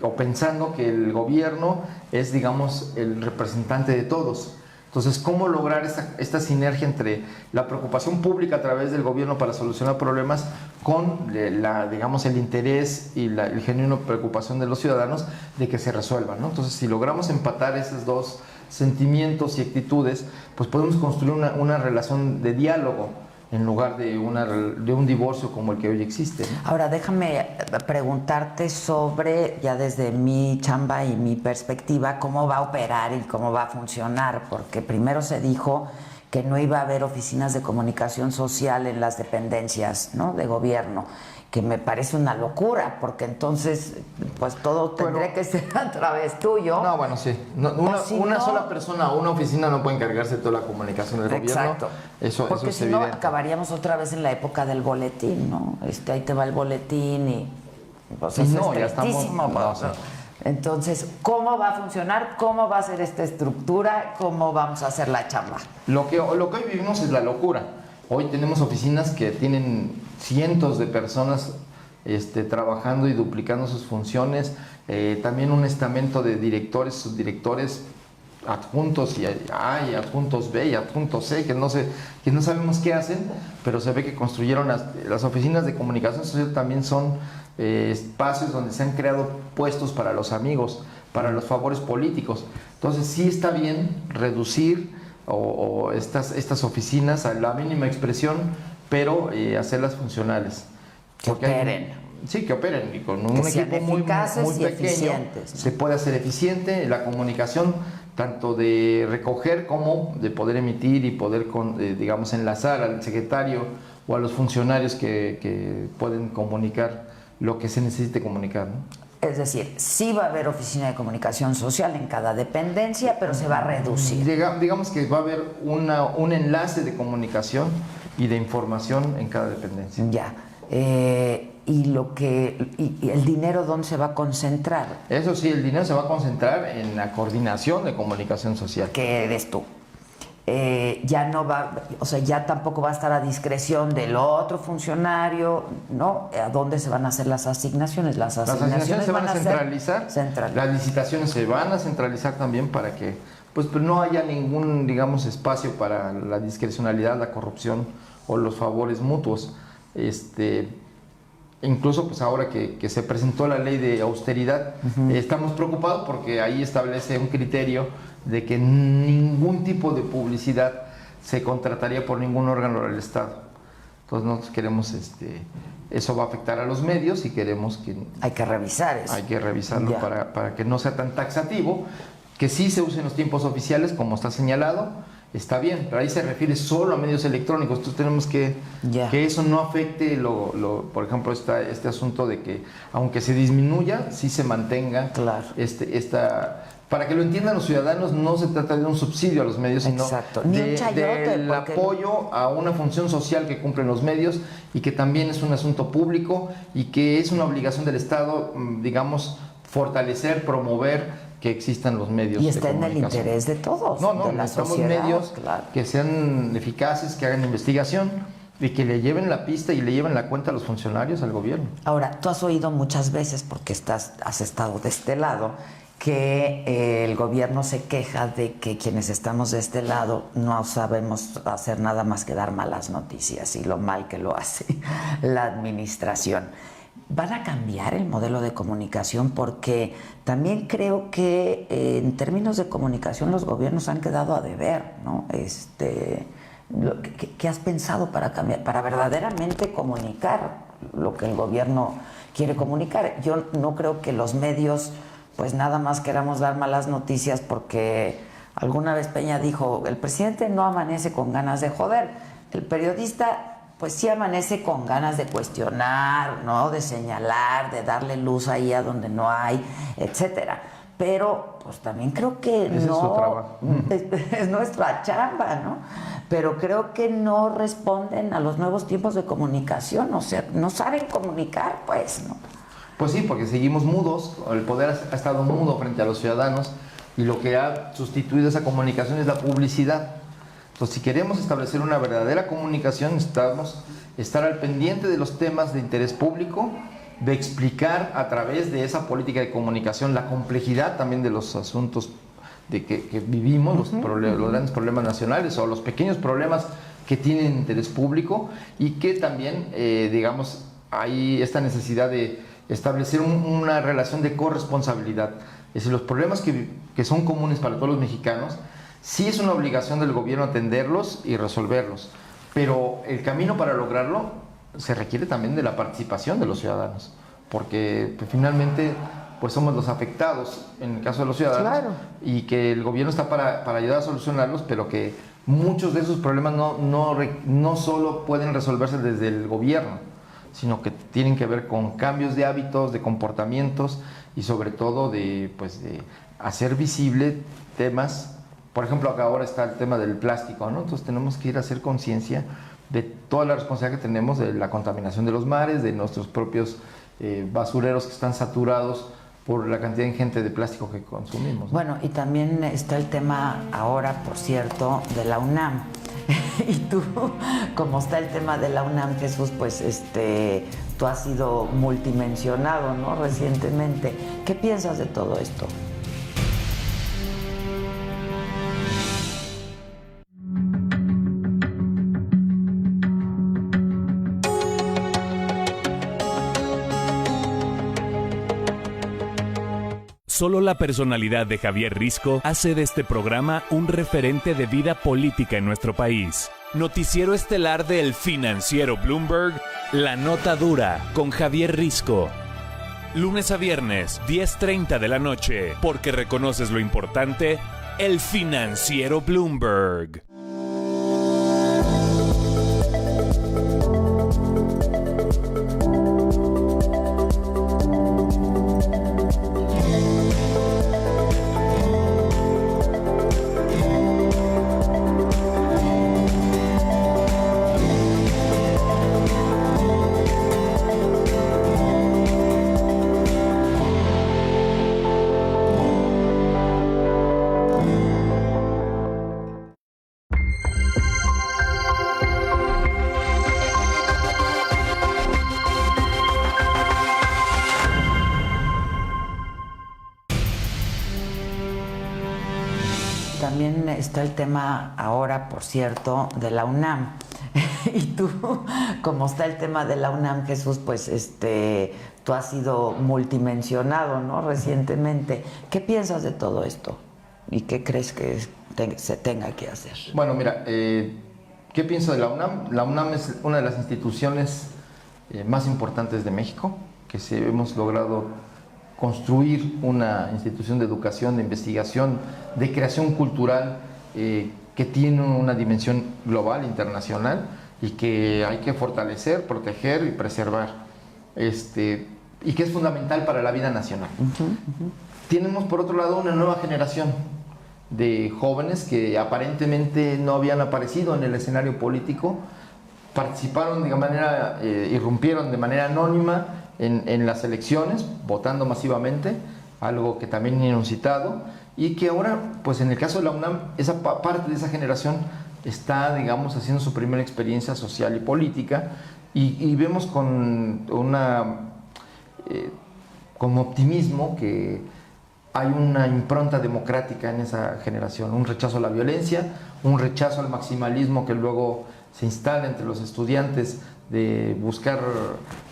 o pensando que el gobierno es, el representante de todos, Entonces, ¿cómo lograr esta sinergia entre la preocupación pública a través del gobierno para solucionar problemas con digamos, el interés y el genuino preocupación de los ciudadanos de que se resuelvan, ¿no? Entonces, si logramos empatar esos dos sentimientos y actitudes, pues podemos construir una relación de diálogo en lugar de un divorcio como el que hoy existe, ¿no? Ahora, déjame preguntarte sobre, ya desde mi chamba y mi perspectiva, cómo va a operar y cómo va a funcionar, porque primero se dijo que no iba a haber oficinas de comunicación social en las dependencias, ¿no?, de gobierno, que me parece una locura, porque entonces pues todo tendría que ser a través tuyo. No, bueno, sí. Una sola persona o una oficina no puede encargarse de toda la comunicación del Exacto. gobierno. Eso porque es si evidente. no acabaríamos otra vez en la época del boletín, ¿no? Ahí te va el boletín y pues eso no, es ya estamos. tristísimo, No, sí. Entonces, ¿cómo va a funcionar? ¿Cómo va a ser esta estructura? ¿Cómo vamos a hacer la chamba? Lo que hoy vivimos es la locura. Hoy tenemos oficinas que tienen cientos de personas trabajando y duplicando sus funciones, también un estamento de directores, subdirectores, adjuntos y hay adjuntos B y adjuntos C que no sabemos qué hacen, pero se ve que construyeron las oficinas de comunicación social. También son espacios donde se han creado puestos para los amigos, para los favores políticos. Entonces sí está bien reducir o estas oficinas a la mínima expresión, pero hacerlas funcionales. Que operen. Sí, que operen. Y con un sean equipo muy eficaces y pequeño eficientes, ¿no? se puede hacer eficiente la comunicación, tanto de recoger como de poder emitir y poder, digamos, enlazar al secretario o a los funcionarios que pueden comunicar lo que se necesite comunicar, ¿no? Es decir, sí va a haber oficina de comunicación social en cada dependencia, pero se va a reducir. Digamos que va a haber un enlace de comunicación y de información en cada dependencia. Ya. ¿Y el dinero dónde se va a concentrar? Eso sí, el dinero se va a concentrar en la coordinación de comunicación social. Que eres tú. Ya no va, o sea, ya tampoco va a estar a discreción del otro funcionario, ¿no? ¿A dónde se van a hacer las asignaciones? Las asignaciones se van a centralizar. Las licitaciones se van a centralizar también para que pues no haya ningún, digamos, espacio para la discrecionalidad, la corrupción o los favores mutuos. Incluso pues ahora que se presentó la ley de austeridad, estamos preocupados porque ahí establece un criterio de que ningún tipo de publicidad se contrataría por ningún órgano del Estado. Entonces nosotros queremos, eso va a afectar a los medios y queremos que... Hay que revisar eso. Hay que revisarlo para que no sea tan taxativo, que sí se use en los tiempos oficiales como está señalado. Está bien, pero ahí se refiere solo a medios electrónicos. Entonces tenemos que eso no afecte, por ejemplo, este asunto de que aunque se disminuya, sí se mantenga. Claro. Para que lo entiendan los ciudadanos, no se trata de un subsidio a los medios, sino del apoyo a una función social que cumplen los medios y que también es un asunto público y que es una obligación del Estado, digamos, fortalecer, promover que existan los medios. Y está en el interés de todos, de la sociedad, medios que sean eficaces, que hagan investigación y que le lleven la pista y le lleven la cuenta a los funcionarios, al gobierno. Ahora, tú has oído muchas veces, porque has estado de este lado, que el gobierno se queja de que quienes estamos de este lado no sabemos hacer nada más que dar malas noticias y lo mal que lo hace la administración. ¿Van a cambiar el modelo de comunicación? Porque también creo que en términos de comunicación los gobiernos han quedado a deber, ¿no? ¿Qué has pensado para cambiar, para verdaderamente comunicar lo que el gobierno quiere comunicar? Yo no creo que los medios pues nada más queramos dar malas noticias, porque alguna vez Peña dijo, el presidente no amanece con ganas de joder, el periodista pues sí amanece con ganas de cuestionar, ¿no?, de señalar, de darle luz ahí a donde no hay, etcétera. Pero pues también creo que ese no es su trabajo. es nuestra chamba, ¿no? Pero creo que no responden a los nuevos tiempos de comunicación, o sea, no saben comunicar, pues, ¿no? Pues sí, porque seguimos mudos, el poder ha estado mudo frente a los ciudadanos y lo que ha sustituido esa comunicación es la publicidad. Entonces, si queremos establecer una verdadera comunicación, necesitamos estar al pendiente de los temas de interés público, de explicar a través de esa política de comunicación la complejidad también de los asuntos que vivimos, los grandes problemas nacionales o los pequeños problemas que tienen interés público, y que también, digamos, hay esta necesidad de establecer una relación de corresponsabilidad. Es decir, los problemas que son comunes para todos los mexicanos, sí es una obligación del gobierno atenderlos y resolverlos, pero el camino para lograrlo se requiere también de la participación de los ciudadanos, porque pues, finalmente pues somos los afectados en el caso de los ciudadanos, claro, y que el gobierno está para ayudar a solucionarlos, pero que muchos de esos problemas no solo pueden resolverse desde el gobierno, sino que tienen que ver con cambios de hábitos, de comportamientos, y sobre todo de hacer visible temas. Por ejemplo, acá ahora está el tema del plástico, ¿no? Entonces tenemos que ir a hacer conciencia de toda la responsabilidad que tenemos de la contaminación de los mares, de nuestros propios basureros que están saturados por la cantidad ingente de plástico que consumimos, ¿no? Bueno, y también está el tema ahora, por cierto, de la UNAM. Y tú, como está el tema de la UNAM, Jesús, pues tú has sido multimensionado, ¿no? Recientemente. ¿Qué piensas de todo esto? Solo la personalidad de Javier Risco hace de este programa un referente de vida política en nuestro país. Noticiero estelar del financiero Bloomberg, La Nota Dura, con Javier Risco. Lunes a viernes, 10:30 de la noche, porque reconoces lo importante, el financiero Bloomberg. También está el tema ahora, por cierto, de la UNAM. Y tú, como está el tema de la UNAM, Jesús, pues tú has sido multimensionado, ¿no? Recientemente. ¿Qué piensas de todo esto? ¿Y qué crees que se tenga que hacer? Bueno, mira, ¿qué pienso de la UNAM? La UNAM es una de las instituciones más importantes de México, que hemos logrado construir una institución de educación, de investigación, de creación cultural que tiene una dimensión global, internacional, y que hay que fortalecer, proteger y preservar, y que es fundamental para la vida nacional. Tenemos, por otro lado, una nueva generación de jóvenes que aparentemente no habían aparecido en el escenario político, participaron de manera, irrumpieron de manera anónima en las elecciones, votando masivamente, algo que también inusitado, y que ahora, pues en el caso de la UNAM, esa parte de esa generación está, digamos, haciendo su primera experiencia social y política, y vemos con optimismo que hay una impronta democrática en esa generación, un rechazo a la violencia, un rechazo al maximalismo que luego se instala entre los estudiantes, de buscar,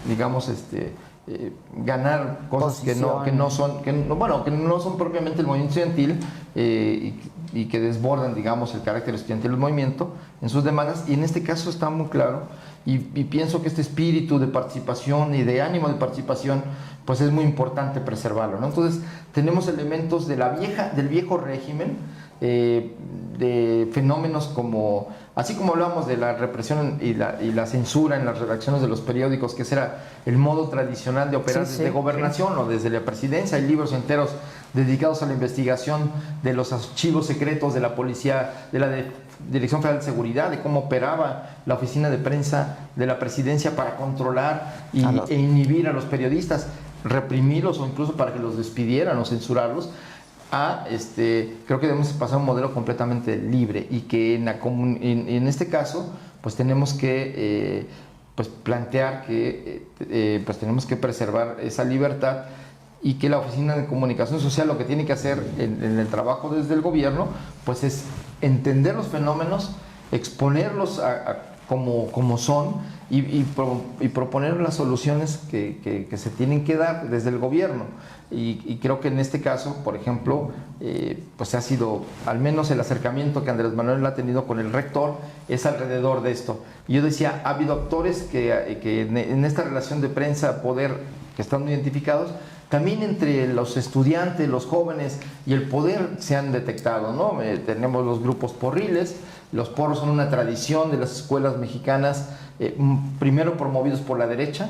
digamos, ganar cosas que no son propiamente el movimiento estudiantil, y que desbordan, digamos, el carácter estudiantil del movimiento en sus demandas. Y en este caso está muy claro, y pienso que este espíritu de participación y de ánimo de participación, pues es muy importante preservarlo, ¿no? Entonces tenemos elementos del viejo régimen, de fenómenos como, así como hablábamos de la represión y la censura en las redacciones de los periódicos, que ese era el modo tradicional de operar desde gobernación o desde la presidencia. Hay libros enteros dedicados a la investigación de los archivos secretos de la policía, de la Dirección Federal de Seguridad, de cómo operaba la oficina de prensa de la presidencia para controlar e inhibir a los periodistas, reprimirlos o incluso para que los despidieran o censurarlos. Creo que debemos pasar a un modelo completamente libre, y que en este caso pues tenemos que plantear que pues tenemos que preservar esa libertad, y que la Oficina de Comunicación Social lo que tiene que hacer en el trabajo desde el gobierno, pues es entender los fenómenos, exponerlos como son y proponer las soluciones que se tienen que dar desde el gobierno. Y creo que en este caso, por ejemplo, pues ha sido, al menos el acercamiento que Andrés Manuel ha tenido con el rector es alrededor de esto. Y yo decía, ha habido actores que en esta relación de prensa-poder que están identificados, también entre los estudiantes, los jóvenes y el poder se han detectado, ¿no? Tenemos los grupos porriles. Los porros son una tradición de las escuelas mexicanas, primero promovidos por la derecha.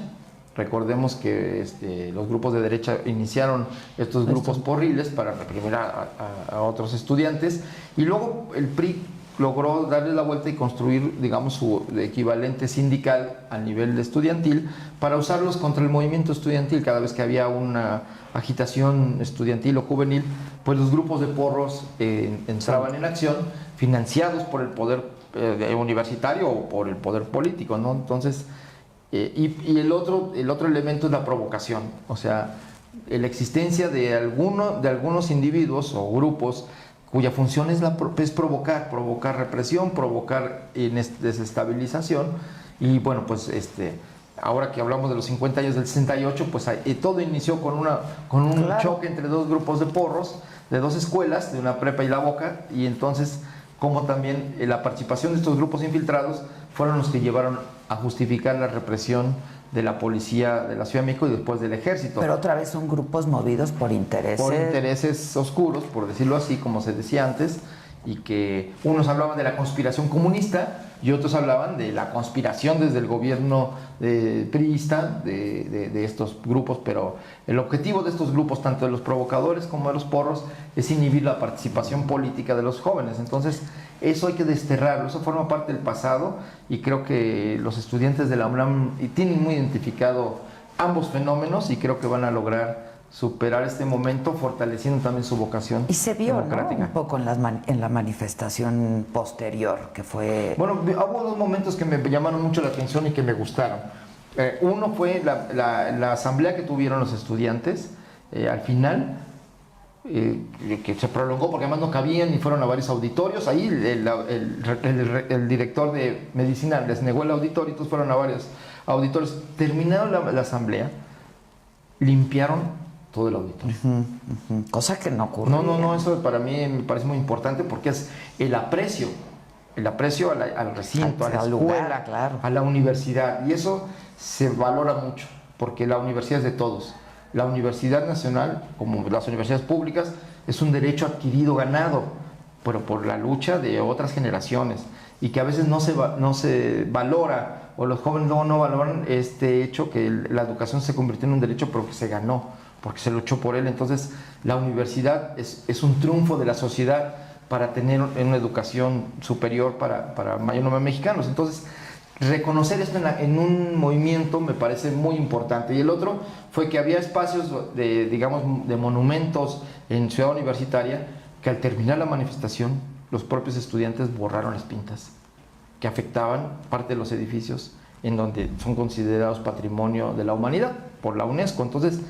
Recordemos que los grupos de derecha iniciaron estos grupos porriles para reprimir a otros estudiantes, y luego el PRI logró darle la vuelta y construir, digamos, su equivalente sindical a nivel estudiantil para usarlos contra el movimiento estudiantil. Cada vez que había una agitación estudiantil o juvenil, pues los grupos de porros entraban en acción, financiados por el poder universitario o por el poder político, ¿no? Entonces, y el otro elemento es la provocación, o sea, la existencia de algunos individuos o grupos cuya función es provocar represión, provocar desestabilización. Y bueno, pues ahora que hablamos de los 50 años del 68, pues todo inició con un claro, choque entre dos grupos de porros, de dos escuelas, de una prepa y la Boca, y entonces como también la participación de estos grupos infiltrados fueron los que llevaron a justificar la represión de la policía de la Ciudad de México y después del ejército. Pero otra vez son grupos movidos por intereses. Por intereses oscuros, por decirlo así, como se decía antes, y que unos hablaban de la conspiración comunista y otros hablaban de la conspiración desde el gobierno priista de estos grupos, pero el objetivo de estos grupos, tanto de los provocadores como de los porros, es inhibir la participación política de los jóvenes. Entonces, eso hay que desterrarlo, eso forma parte del pasado, y creo que los estudiantes de la UNAM tienen muy identificado ambos fenómenos y creo que van a lograr superar este momento fortaleciendo también su vocación y se vio, democrática. ¿no? Un poco en la manifestación posterior, que fue... Bueno, hubo dos momentos que me llamaron mucho la atención y que me gustaron. Uno fue la asamblea que tuvieron los estudiantes al final, que se prolongó porque además no cabían y fueron a varios auditorios. Ahí el director de medicina les negó el auditorio, entonces fueron a varios auditorios. Terminaron la asamblea, limpiaron todo el auditorio. Cosa que no ocurrió. No, eso para mí me parece muy importante porque es el aprecio al recinto, a la escuela, lugar, claro, a la universidad, y eso se valora mucho porque la universidad es de todos. La Universidad Nacional, como las universidades públicas, es un derecho adquirido, ganado, pero por la lucha de otras generaciones, y que a veces no se valora, o los jóvenes no valoran este hecho, que la educación se convirtió en un derecho pero que se ganó, porque se luchó por él. Entonces la universidad es un triunfo de la sociedad para tener una educación superior para mayor número de mexicanos. Entonces, reconocer esto en un movimiento me parece muy importante. Y el otro fue que había espacios de monumentos en Ciudad Universitaria que al terminar la manifestación los propios estudiantes borraron las pintas que afectaban parte de los edificios en donde son considerados patrimonio de la humanidad por la UNESCO. Entonces,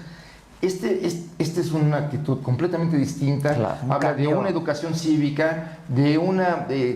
este es una actitud completamente distinta, claro, habla de una educación cívica, de un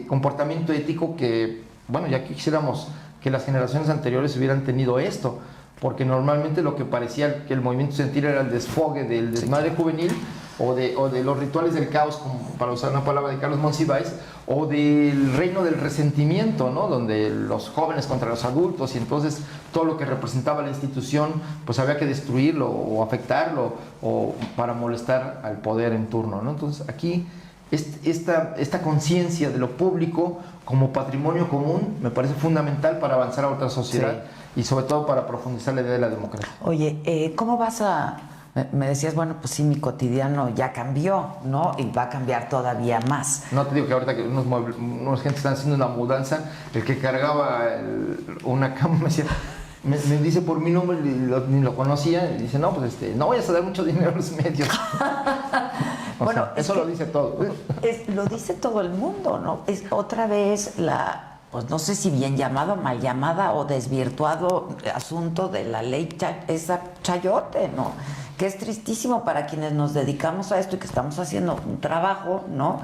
comportamiento ético que, bueno, ya quisiéramos que las generaciones anteriores hubieran tenido esto, porque normalmente lo que parecía que el movimiento estudiantil era el desfogue del desmadre juvenil, o de los rituales del caos, como para usar una palabra de Carlos Monsiváis, o del reino del resentimiento, ¿no? Donde los jóvenes contra los adultos, y entonces todo lo que representaba la institución pues había que destruirlo o afectarlo o para molestar al poder en turno, ¿no? Entonces aquí esta conciencia de lo público como patrimonio común me parece fundamental para avanzar a otra sociedad, sí, y sobre todo para profundizar la idea de la democracia. Oye, ¿cómo vas a...? Me decías, bueno, pues sí, mi cotidiano ya cambió, ¿no? Y va a cambiar todavía más. No, te digo que ahorita que unos gente están haciendo una mudanza, el que cargaba una cama me decía, me dice por mi nombre, ni lo conocía, y dice, no, pues no vayas a dar mucho dinero a los medios. Bueno, eso lo dice todo. Lo dice todo el mundo, ¿no? Es otra vez pues no sé si bien llamado, mal llamada o desvirtuado asunto de la ley esa chayote, ¿no? que es tristísimo para quienes nos dedicamos a esto y que estamos haciendo un trabajo, ¿no?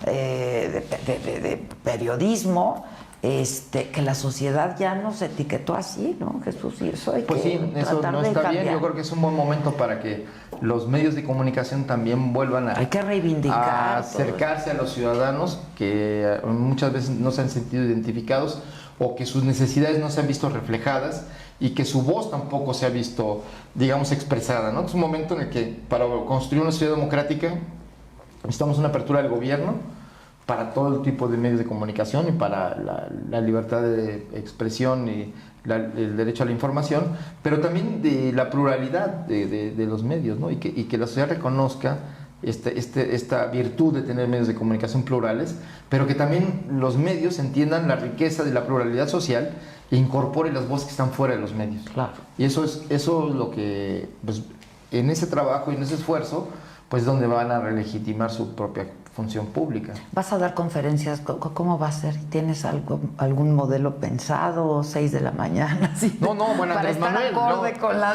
De periodismo, que la sociedad ya nos etiquetó así, ¿no, Jesús? Y eso hay pues que sí, eso tratar no de está cambiar. bien. Yo creo que es un buen momento para que los medios de comunicación también vuelvan hay que reivindicar a acercarse a los ciudadanos que muchas veces no se han sentido identificados o que sus necesidades no se han visto reflejadas y que su voz tampoco se ha visto, digamos, expresada, ¿no? Es un momento en el que para construir una sociedad democrática necesitamos una apertura del gobierno para todo tipo de medios de comunicación y para la libertad de expresión y el derecho a la información, pero también de la pluralidad de los medios, ¿no? Y que la sociedad reconozca esta virtud de tener medios de comunicación plurales, pero que también los medios entiendan la riqueza de la pluralidad social e incorpore las voces que están fuera de los medios. Claro. Y eso es lo que, pues, en ese trabajo y en ese esfuerzo, pues, donde van a relegitimar su propia función pública. ¿Vas a dar conferencias? ¿Cómo va a ser? ¿Tienes algún modelo pensado? 6 de la mañana, ¿sí? No, bueno, para Andrés estar Manuel, acorde no. con la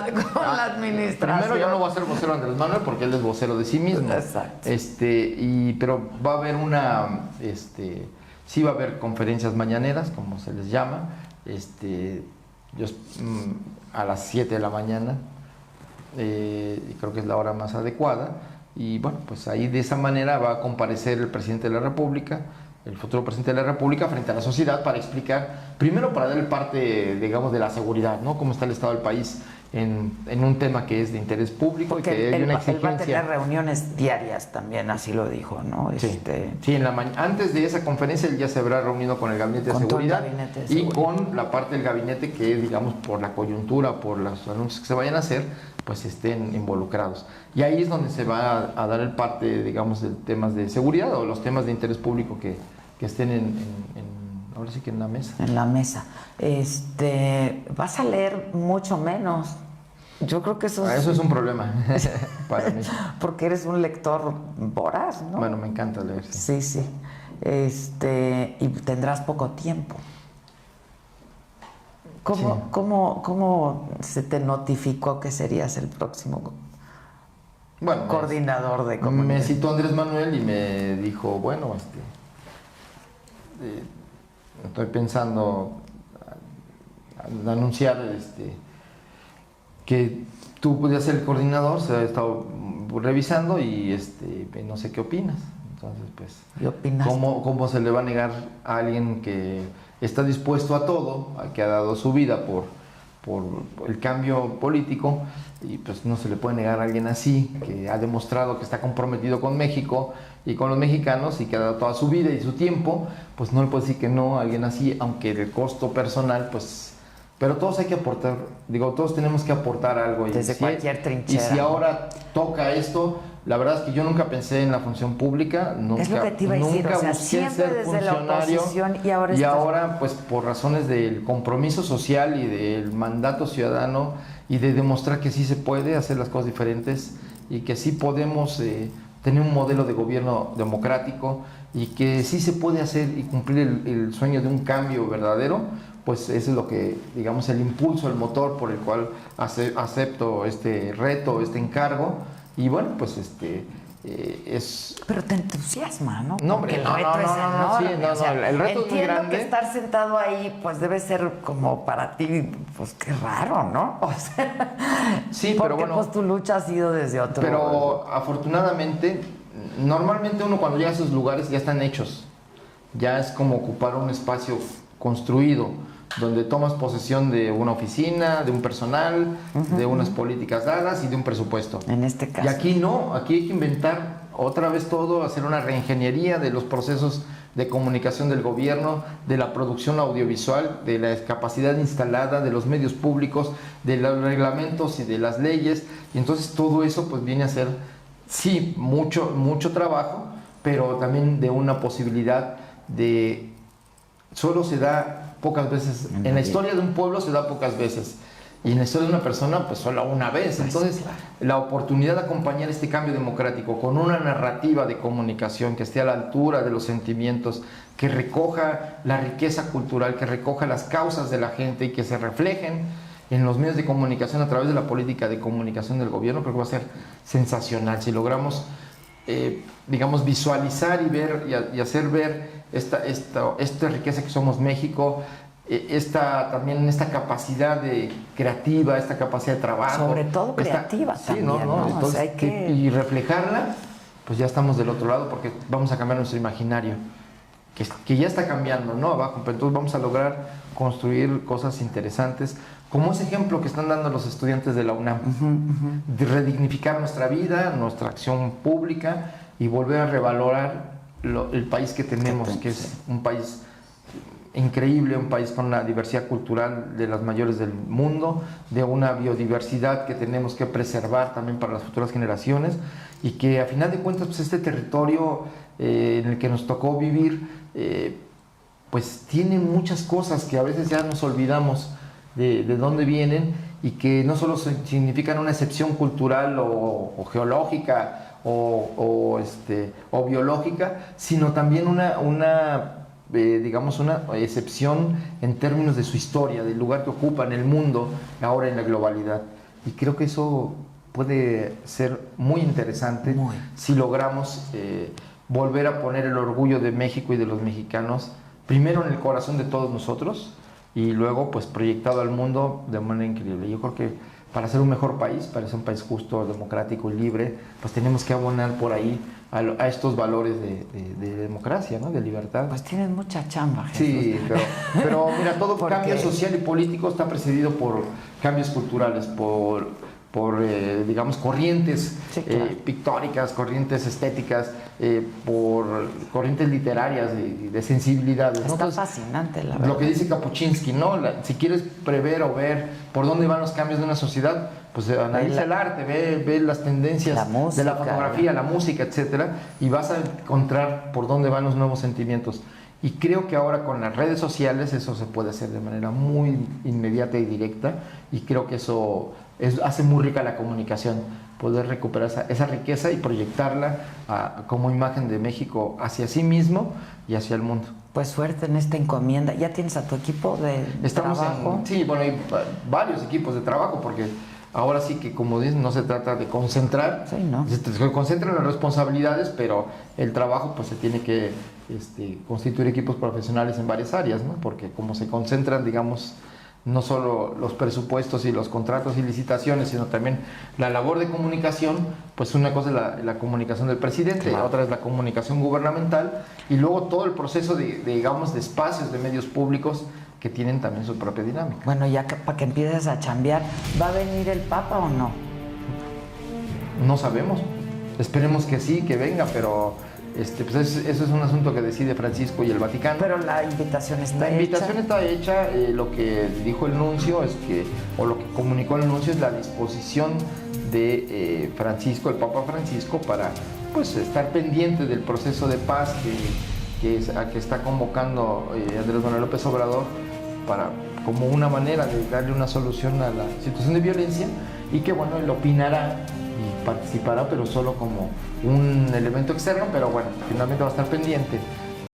administración. Primero, yo no voy a ser vocero de Andrés Manuel porque él es vocero de sí mismo. Exacto. Pero va a haber sí va a haber conferencias mañaneras, como se les llama, a las 7 de la mañana, y creo que es la hora más adecuada. Y bueno, pues ahí de esa manera va a comparecer el presidente de la República, el futuro presidente de la República, frente a la sociedad para explicar, primero para darle parte, digamos, de la seguridad, ¿no? Cómo está el estado del país en un tema que es de interés público. Porque y que hay una exigencia. él va a tener reuniones diarias también, así lo dijo, ¿no? Sí, sí, antes de esa conferencia él ya se habrá reunido con el Gabinete de Seguridad y con la parte del gabinete que, digamos, por la coyuntura, por los anuncios que se vayan a hacer, pues estén involucrados. Y ahí es donde se va a dar el parte, digamos, de temas de seguridad o los temas de interés público que estén ahora sí que en la mesa. En la mesa. Vas a leer mucho menos. Yo creo que eso es un problema para mí. Porque eres un lector voraz, ¿no? Bueno, me encanta leer. Sí. Sí. Y tendrás poco tiempo. ¿Cómo se te notificó que serías el próximo coordinador de comunicación? Me citó Andrés Manuel y me dijo, bueno, estoy pensando en anunciar que tú podías ser el coordinador, se ha estado revisando y no sé qué opinas. Entonces, pues, ¿qué opinas? ¿Cómo se le va a negar a alguien que está dispuesto a todo, que ha dado su vida por el cambio político, y pues no se le puede negar a alguien así, que ha demostrado que está comprometido con México y con los mexicanos y que ha dado toda su vida y su tiempo? Pues no le puede decir que no a alguien así, aunque el costo personal, pues... Pero todos hay que aportar, todos tenemos que aportar algo. Desde cualquier trinchera. Y si ahora toca esto, la verdad es que yo nunca pensé en la función pública, nunca, es lo que te iba a decir, nunca busqué siempre ser desde la funcionario, oposición y ahora pues por razones del compromiso social y del mandato ciudadano y de demostrar que sí se puede hacer las cosas diferentes y que sí podemos tener un modelo de gobierno democrático y que sí se puede hacer y cumplir el sueño de un cambio verdadero, pues eso es lo que, digamos, el impulso, el motor por el cual acepto este reto, este encargo. Y bueno, pues es... Pero te entusiasma, ¿no? No, porque hombre, el reto es enorme. Sí, o sea, el reto es muy grande. Entiendo que estar sentado ahí, pues debe ser como para ti, pues qué raro, ¿no? O sea, sí, porque pero bueno, pues tu lucha ha sido desde otro... Pero afortunadamente, normalmente uno cuando llega a esos lugares ya están hechos. Ya es como ocupar un espacio construido, donde tomas posesión de una oficina, de un personal, de unas políticas dadas y de un presupuesto. En este caso. Y aquí no, aquí hay que inventar otra vez todo, hacer una reingeniería de los procesos de comunicación del gobierno, de la producción audiovisual, de la capacidad instalada, de los medios públicos, de los reglamentos y de las leyes. Y entonces todo eso pues viene a ser, sí, mucho trabajo, pero también de una posibilidad de... Solo se da pocas veces, en la historia de un pueblo se da pocas veces, y en la historia de una persona pues solo una vez. Entonces la oportunidad de acompañar este cambio democrático con una narrativa de comunicación que esté a la altura de los sentimientos, que recoja la riqueza cultural, que recoja las causas de la gente y que se reflejen en los medios de comunicación a través de la política de comunicación del gobierno, creo que va a ser sensacional. Si logramos, digamos, visualizar y ver y hacer ver esta riqueza que somos México, también esta capacidad creativa, esta capacidad de trabajo. Sobre todo creativa también, ¿no? Entonces, o sea, hay que... y reflejarla, pues ya estamos del otro lado porque vamos a cambiar nuestro imaginario, que ya está cambiando, ¿no? Abajo, pero entonces vamos a lograr construir cosas interesantes, como ese ejemplo que están dando los estudiantes de la UNAM, de redignificar nuestra vida, nuestra acción pública y volver a revalorar el país que tenemos, que es un país increíble, un país con una diversidad cultural de las mayores del mundo, de una biodiversidad que tenemos que preservar también para las futuras generaciones, y que a final de cuentas pues este territorio en el que nos tocó vivir pues tiene muchas cosas que a veces ya nos olvidamos de dónde vienen, y que no solo significan una excepción cultural o geológica o biológica, sino también digamos, una excepción en términos de su historia, del lugar que ocupa en el mundo, ahora en la globalidad. Y creo que eso puede ser muy interesante si logramos volver a poner el orgullo de México y de los mexicanos, primero en el corazón de todos nosotros, y luego pues proyectado al mundo de manera increíble. Yo creo que para ser un mejor país, para ser un país justo, democrático y libre, pues tenemos que abonar por ahí a estos valores de democracia, ¿no? De libertad. Pues tienes mucha chamba, Jesús. Sí, pero mira, todo cambio social y político está precedido por cambios culturales, por digamos, corrientes pictóricas, corrientes estéticas, por corrientes literarias de sensibilidades. Está Entonces, fascinante, la verdad. lo que dice Kapuczynski, ¿no? Si quieres prever o ver por dónde van los cambios de una sociedad, pues analiza el arte, ve las tendencias de la fotografía, la música, etcétera, y vas a encontrar por dónde van los nuevos sentimientos. Y creo que ahora con las redes sociales eso se puede hacer de manera muy inmediata y directa, y creo que eso hace muy rica la comunicación, poder recuperar esa riqueza y proyectarla como imagen de México hacia sí mismo y hacia el mundo. Pues suerte en esta encomienda. ¿Ya tienes a tu equipo de trabajo? Sí, bueno, hay varios equipos de trabajo, porque ahora sí que, como dicen, no se trata de concentrar, sí, ¿no? Se concentran las responsabilidades, pero el trabajo pues se tiene que constituir equipos profesionales en varias áreas, ¿no? Porque como se concentran, digamos, no solo los presupuestos y los contratos y licitaciones, sino también la labor de comunicación, pues una cosa es la comunicación del presidente, la otra es la comunicación gubernamental, y luego todo el proceso digamos, de espacios de medios públicos que tienen también su propia dinámica. Bueno, ya para que empieces a chambear, ¿va a venir el Papa o no? No sabemos, esperemos que sí, que venga, pero pues eso es un asunto que decide Francisco y el Vaticano. Pero la invitación está hecha. La invitación está hecha, lo que dijo el nuncio o lo que comunicó el nuncio es la disposición de Francisco, el Papa Francisco, para pues estar pendiente del proceso de paz a que está convocando Andrés Manuel López Obrador, como una manera de darle una solución a la situación de violencia, y que bueno, él opinará y participará, pero solo como un elemento externo, pero bueno, finalmente va a estar pendiente